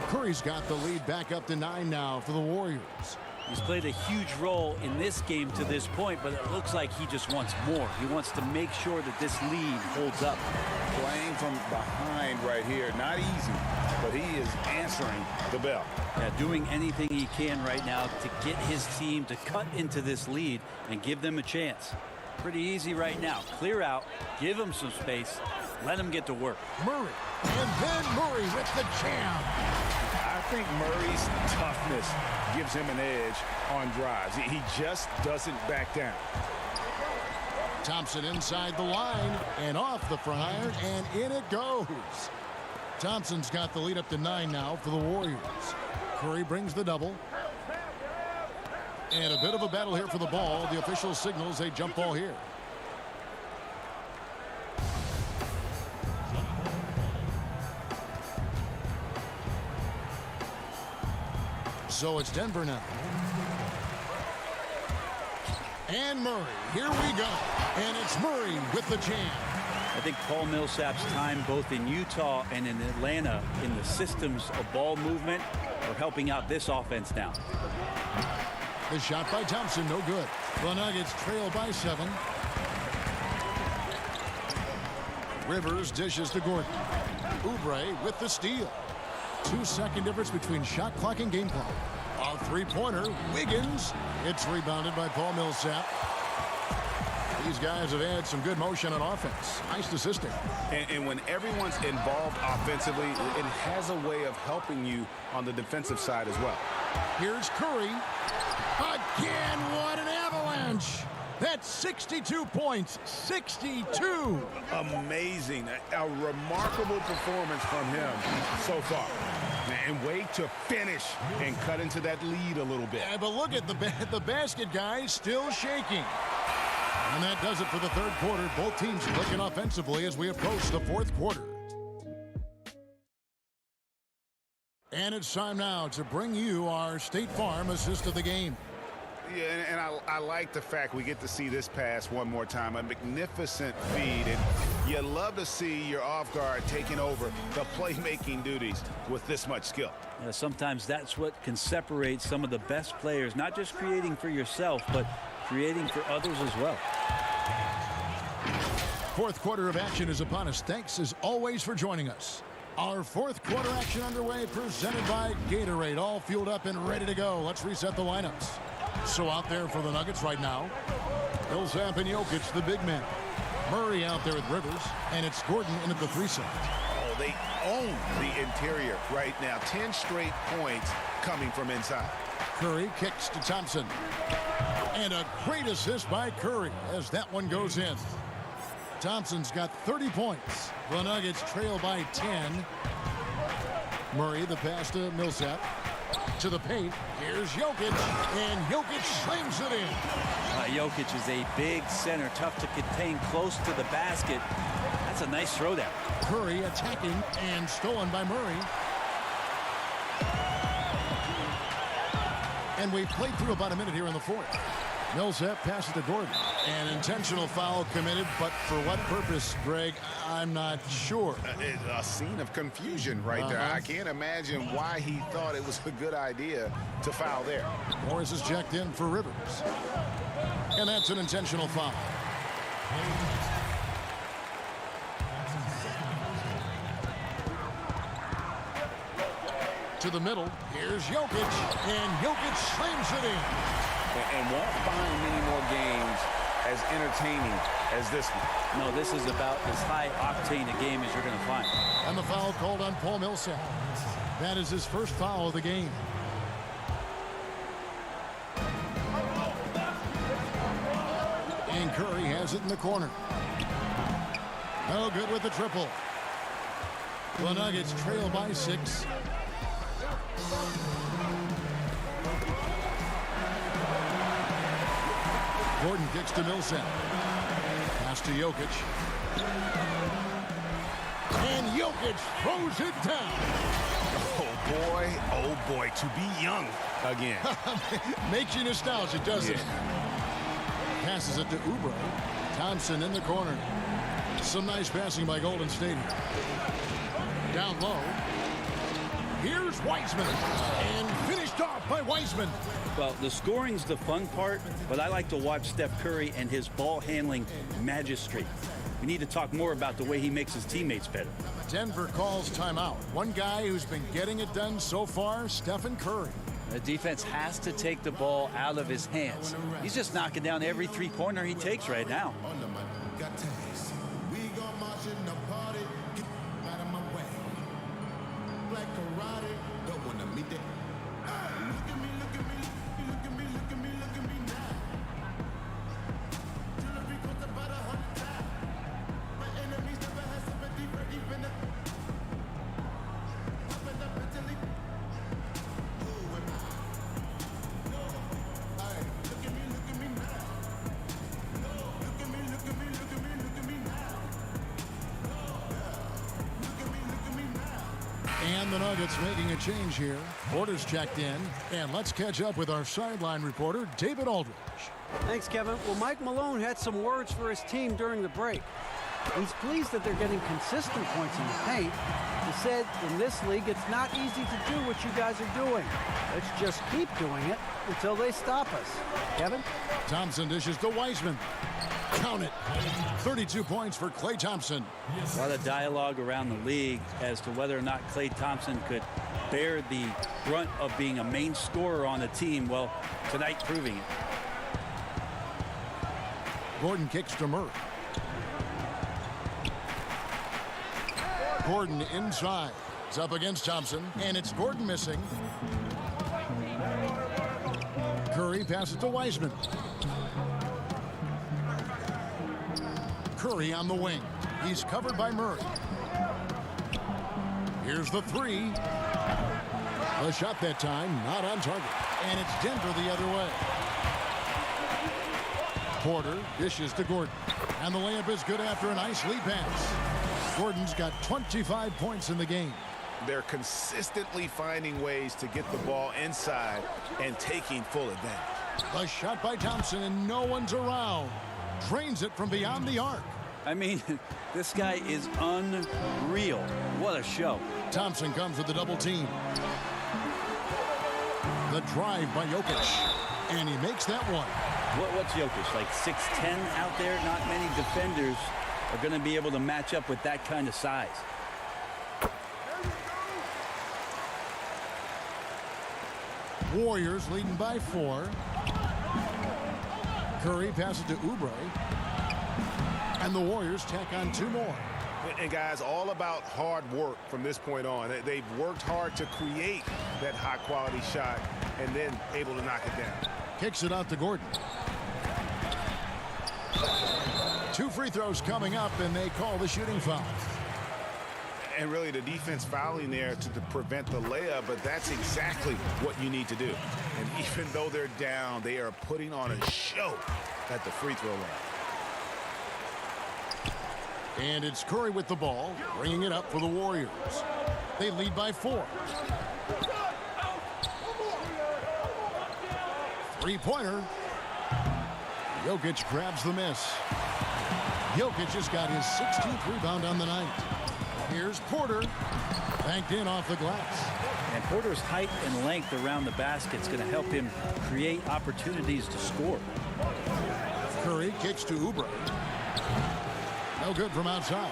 Curry's got the lead back up to 9 now for the Warriors. He's played a huge role in this game to this point, but it looks like he just wants more. He wants to make sure that this lead holds up. Playing from behind right here, not easy, but he is answering the bell. Yeah, doing anything he can right now to get his team to cut into this lead and give them a chance. Pretty easy right now. Clear out, give him some space, let him get to work. Murray, and then Murray with the jam. I think Murray's toughness gives him an edge on drives. He just doesn't back down. Thompson inside the line and off the front iron, and in it goes. Thompson's got the lead up to 9 now for the Warriors. Curry brings the double. And a bit of a battle here for the ball. The official signals a jump ball here. So it's Denver now. And Murray, here we go. And it's Murray with the jam. I think Paul Millsap's time both in Utah and in Atlanta in the systems of ball movement are helping out this offense now. The shot by Thompson, no good. The Nuggets trail by 7. Rivers dishes to Gordon. Oubre with the steal. 2-second difference between shot clock and game clock. A three-pointer, Wiggins. It's rebounded by Paul Millsap. These guys have had some good motion on offense. Nice assisting. And when everyone's involved offensively, it has a way of helping you on the defensive side as well. Here's Curry. Again, what an avalanche. That's 62 points. 62. Amazing. A remarkable performance from him so far. And way to finish and cut into that lead a little bit. Yeah, but look at the basket, guys, still shaking. And that does it for the third quarter. Both teams looking offensively as we approach the fourth quarter. And it's time now to bring you our State Farm assist of the game. Yeah, and I like the fact we get to see this pass one more time. A magnificent feed, and you love to see your off guard taking over the playmaking duties with this much skill. Yeah, sometimes that's what can separate some of the best players, not just creating for yourself, but creating for others as well. Fourth quarter of action is upon us. Thanks as always for joining us. Our fourth quarter action underway, presented by Gatorade. All fueled up and ready to go. Let's reset the lineups. So out there for the Nuggets right now, Millsap and Jokic, the big men. Murray out there with Rivers, and it's Gordon in at the 3 side. Oh, they own the interior right now. 10 straight points coming from inside. Curry kicks to Thompson. And a great assist by Curry as that one goes in. Thompson's got 30 points. The Nuggets trail by 10. Murray, the pass to Millsap. To the paint. Here's Jokic. And Jokic slams it in. Jokic is a big center, tough to contain close to the basket. That's a nice throw there. Curry attacking and stolen by Murray. And we've played through about a minute here in the fourth. Millsap passes to Gordon. An intentional foul committed, but for what purpose, Greg, I'm not sure. A scene of confusion right there. I can't imagine why he thought it was a good idea to foul there. Morris is checked in for Rivers. And that's an intentional foul. To the middle, here's Jokic, and Jokic slams it in. And won't find many more games as entertaining as this one. No, this is about as high-octane a game as you're going to find. And the foul called on Paul Millsap. That is his first foul of the game. And Curry has it in the corner. No good with the triple. The Nuggets trail by 6. Gordon kicks to Millsap. Pass to Jokic. And Jokic throws it down. Oh boy, to be young again. Makes you nostalgic, doesn't it? Passes it to Oubre. Thompson in the corner. Some nice passing by Golden State. Down low. Here's Wiseman. And finished off by Wiseman. Well, the scoring's the fun part, but I like to watch Steph Curry and his ball handling magistry. We need to talk more about the way he makes his teammates better. Denver calls timeout. One guy who's been getting it done so far, Stephen Curry. The defense has to take the ball out of his hands. He's just knocking down every three-pointer he takes right now. And the Nuggets making a change here. Porter's checked in. And let's catch up with our sideline reporter, David Aldridge. Thanks, Kevin. Well, Mike Malone had some words for his team during the break. He's pleased that they're getting consistent points in the paint. He said, in this league, it's not easy to do what you guys are doing. Let's just keep doing it until they stop us. Kevin? Thompson dishes to Wiseman. Count it. 32 points for Klay Thompson. A lot of dialogue around the league as to whether or not Klay Thompson could bear the brunt of being a main scorer on the team. Well, tonight proving it. Gordon kicks to Murray. Gordon inside. It's up against Thompson, and it's Gordon missing. Curry passes to Wiseman. Curry on the wing. He's covered by Murray. Here's the three. The shot that time, not on target. And it's Denver the other way. Porter dishes to Gordon. And the layup is good after a nice lead pass. Gordon's got 25 points in the game. They're consistently finding ways to get the ball inside and taking full advantage. The shot by Thompson, and no one's around. Drains it from beyond the arc. I mean, this guy is unreal. What a show. Thompson comes with the double team. The drive by Jokic. And he makes that one. What's Jokic, like 6'10" out there? Not many defenders are going to be able to match up with that kind of size. Warriors leading by 4. Curry passes to Oubre. And the Warriors tack on 2 more. And guys, all about hard work from this point on. They've worked hard to create that high-quality shot and then able to knock it down. Kicks it out to Gordon. 2 free throws coming up, and they call the shooting foul. And really the defense fouling there to prevent the layup, but that's exactly what you need to do. And even though they're down, they are putting on a show at the free throw line. And it's Curry with the ball, bringing it up for the Warriors. They lead by 4. Three-pointer. Jokic grabs the miss. Jokic has got his 16th rebound on the night. Here's Porter. Banked in off the glass. And Porter's height and length around the basket is going to help him create opportunities to score. Curry kicks to Oubre. No good from outside.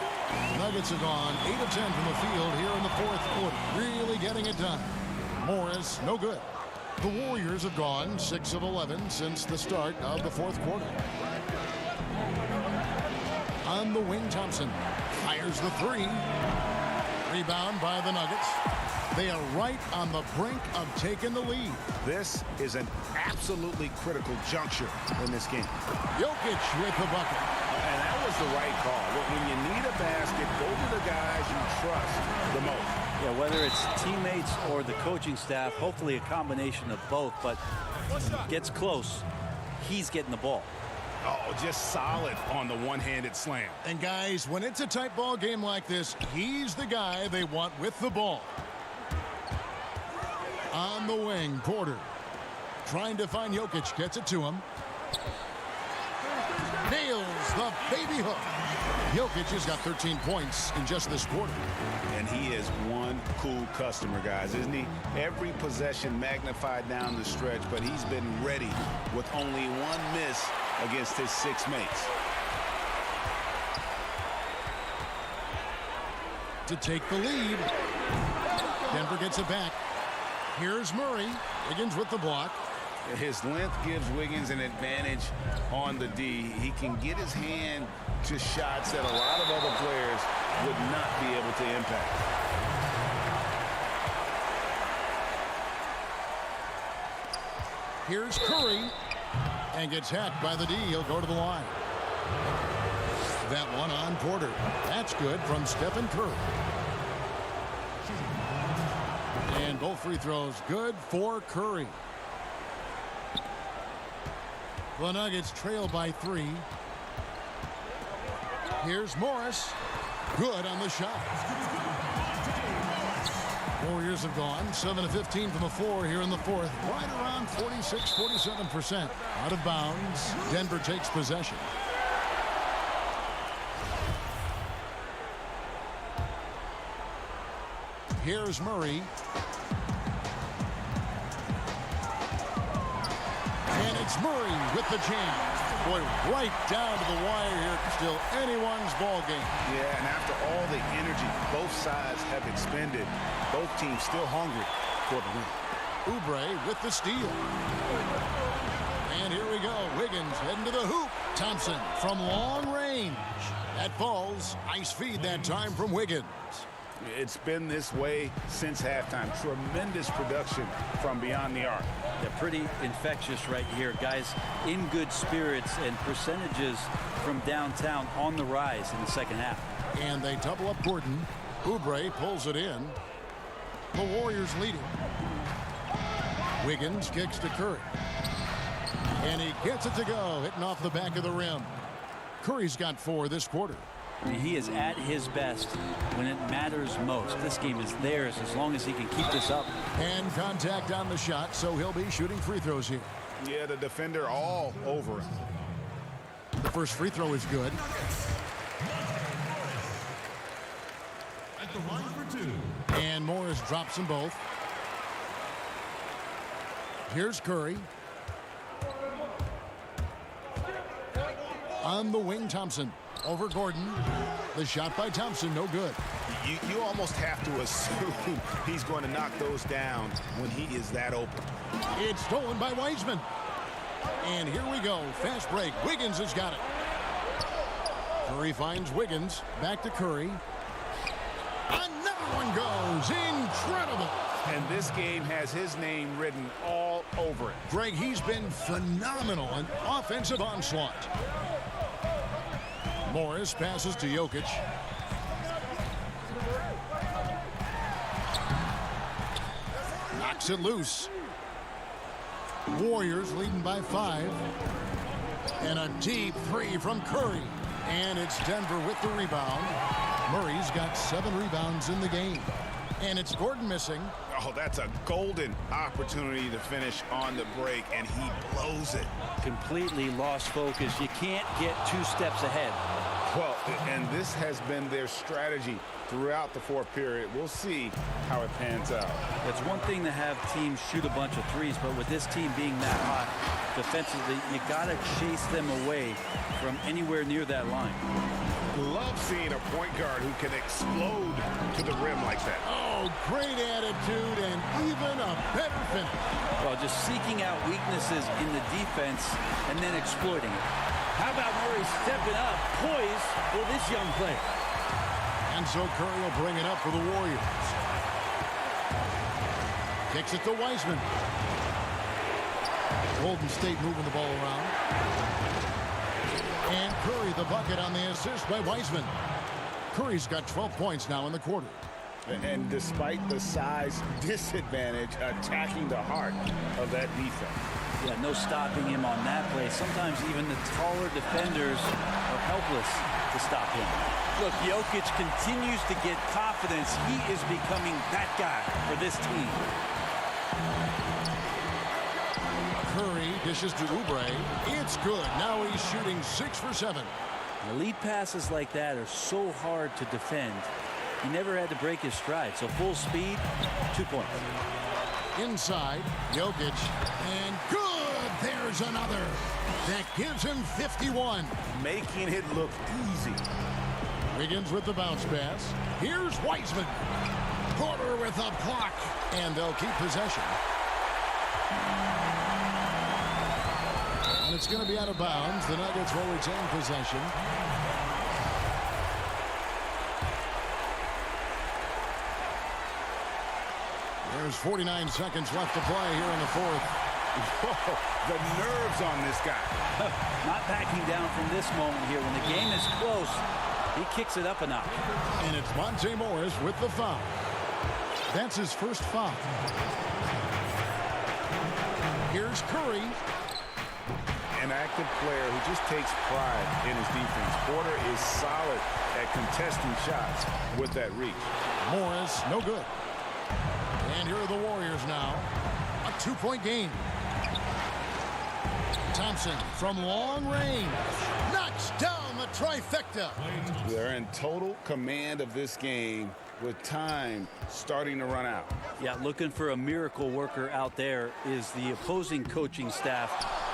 Nuggets have gone 8 of 10 from the field here in the 4th quarter. Really getting it done. Morris, no good. The Warriors have gone 6 of 11 since the start of the 4th quarter. On the wing, Thompson fires the 3. Rebound by the Nuggets. They are right on the brink of taking the lead. This is an absolutely critical juncture in this game. Jokic with the bucket. And that was the right call. When you need a basket, go to the guys you trust the most. Yeah, whether it's teammates or the coaching staff, hopefully a combination of both, but gets close, he's getting the ball. Oh, just solid on the one-handed slam. And guys, when it's a tight ball game like this, he's the guy they want with the ball. On the wing, Porter trying to find Jokic, gets it to him. Nails the baby hook. Jokic has got 13 points in just this quarter. And he is one cool customer, guys, isn't he? Every possession magnified down the stretch, but he's been ready with only one miss against his 6 mates. To take the lead. Denver gets it back. Here's Murray. Wiggins with the block. His length gives Wiggins an advantage on the D. He can get his hand to shots that a lot of other players would not be able to impact. Here's Curry. And gets hacked by the D. He'll go to the line. That one on Porter. That's good from Stephen Curry. And both free throws good for Curry. The Nuggets trail by 3. Here's Morris. Good on the shot. Warriors have gone 7 of 15 from the floor here in the fourth. Right around 46-47%. Out of bounds. Denver takes possession. Here's Murray. And it's Murray with the jam. Boy, right down to the wire here. Still anyone's ball game. Yeah, and after all the energy both sides have expended, both teams still hungry for the win. Oubre with the steal. And here we go. Wiggins heading to the hoop. Thompson from long range. That falls. Nice feed that time from Wiggins. It's been this way since halftime. Tremendous production from beyond the arc. They're pretty infectious right here. Guys in good spirits, and percentages from downtown on the rise in the second half. And they double up Gordon. Oubre pulls it in. The Warriors leading. Wiggins kicks to Curry. And he gets it to go, hitting off the back of the rim. Curry's got 4 this quarter. I mean, he is at his best when it matters most. This game is theirs as long as he can keep this up. And contact on the shot, so he'll be shooting free throws here. Yeah, the defender all over him. The first free throw is good. At the line for 2. And Morris drops them both. Here's Curry. On the wing, Thompson. Over Gordon. The shot by Thompson, no good. You almost have to assume he's going to knock those down when he is that open. It's stolen by Wiseman. And here we go. Fast break. Wiggins has got it. Curry finds Wiggins. Back to Curry. Another one goes. Incredible. And this game has his name written all over it. Greg, he's been phenomenal. An offensive onslaught. Morris passes to Jokic. Knocks it loose. Warriors leading by 5. And a deep three from Curry. And it's Denver with the rebound. Murray's got 7 rebounds in the game. And it's Gordon missing. Oh, that's a golden opportunity to finish on the break, and he blows it. Completely lost focus. You can't get 2 steps ahead. Well, and this has been their strategy throughout the fourth period. We'll see how it pans out. It's one thing to have teams shoot a bunch of threes, but with this team being that hot defensively, you got to chase them away from anywhere near that line. Love seeing a point guard who can explode to the rim like that. Oh, great attitude and even a better finish. Well, just seeking out weaknesses in the defense and then exploiting it. How about Murray stepping up, poised for this young player? And so Curry will bring it up for the Warriors. Kicks it to Wiseman. Golden State moving the ball around. And Curry the bucket on the assist by Wiseman. Curry's got 12 points now in the quarter. And despite the size disadvantage, attacking the heart of that defense. Yeah, no stopping him on that play. Sometimes even the taller defenders are helpless to stop him. Look, Jokic continues to get confidence. He is becoming that guy for this team. Curry dishes to Oubre. It's good. Now he's shooting 6 for 7. Elite passes like that are so hard to defend. He never had to break his stride. So full speed, 2 points. Inside, Jokic. And good! There's another. That gives him 51. Making it look easy. Wiggins with the bounce pass. Here's Wiseman. Porter with a block. And they'll keep possession. And it's going to be out of bounds. The Nuggets will retain possession. There's 49 seconds left to play here in the fourth. Whoa, the nerves on this guy. Not backing down from this moment here. When the game is close, he kicks it up a notch. And it's Monte Morris with the foul. That's his first foul. Here's Curry. An active player who just takes pride in his defense. Porter is solid at contesting shots with that reach. Morris, no good. And here are the Warriors now. A 2-point game. Thompson from long range knocks down the trifecta. They're in total command of this game with time starting to run out. Yeah, looking for a miracle worker out there is the opposing coaching staff.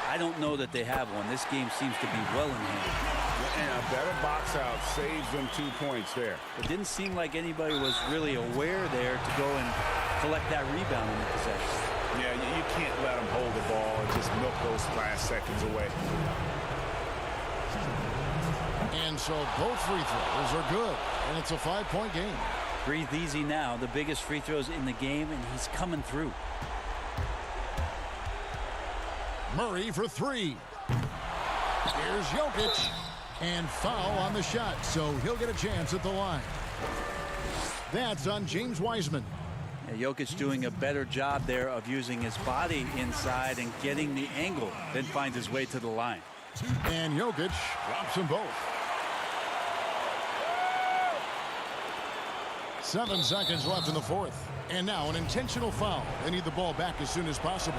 I don't know that they have one. This game seems to be well in hand. And a better box out saves them 2 points there. It didn't seem like anybody was really aware there to go and collect that rebound in the possession. Yeah, you can't let them hold the ball and just milk those last seconds away. And so both free throws are good, and it's a 5-point game. Breathe easy now. The biggest free throws in the game, and he's coming through. Murray for 3. Here's Jokic. And foul on the shot, so he'll get a chance at the line. That's on James Wiseman. Yeah, Jokic doing a better job there of using his body inside and getting the angle, then finds his way to the line. And Jokic drops them both. 7 seconds left in the fourth. And now an intentional foul. They need the ball back as soon as possible.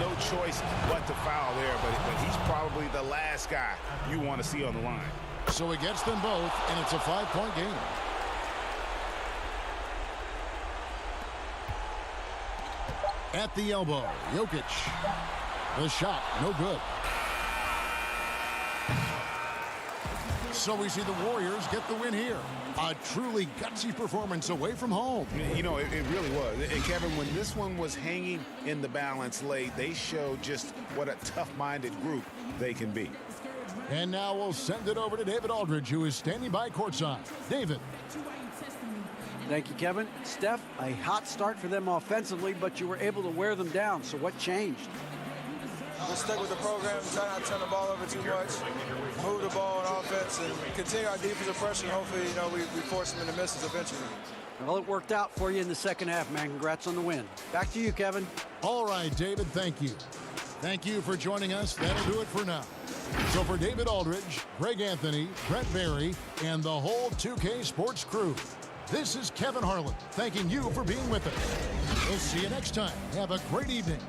No choice but to foul there, but he's probably the last guy you want to see on the line. So he gets them both, and it's a 5-point game. At the elbow, Jokic. The shot, no good. So we see the Warriors get the win here. A truly gutsy performance away from home. You know, it really was. And Kevin, when this one was hanging in the balance late, they showed just what a tough-minded group they can be. And now we'll send it over to David Aldridge, who is standing by courtside. David. Thank you, Kevin. Steph, a hot start for them offensively, but you were able to wear them down. So what changed? We'll stick with the program, try not to turn the ball over too much, move the ball on offense, and continue our defensive pressure. Hopefully, we force them into misses eventually. Well, it worked out for you in the second half, man. Congrats on the win. Back to you, Kevin. All right, David, thank you. Thank you for joining us. That'll do it for now. So for David Aldridge, Greg Anthony, Brett Barry, and the whole 2K Sports crew, this is Kevin Harlan thanking you for being with us. We'll see you next time. Have a great evening.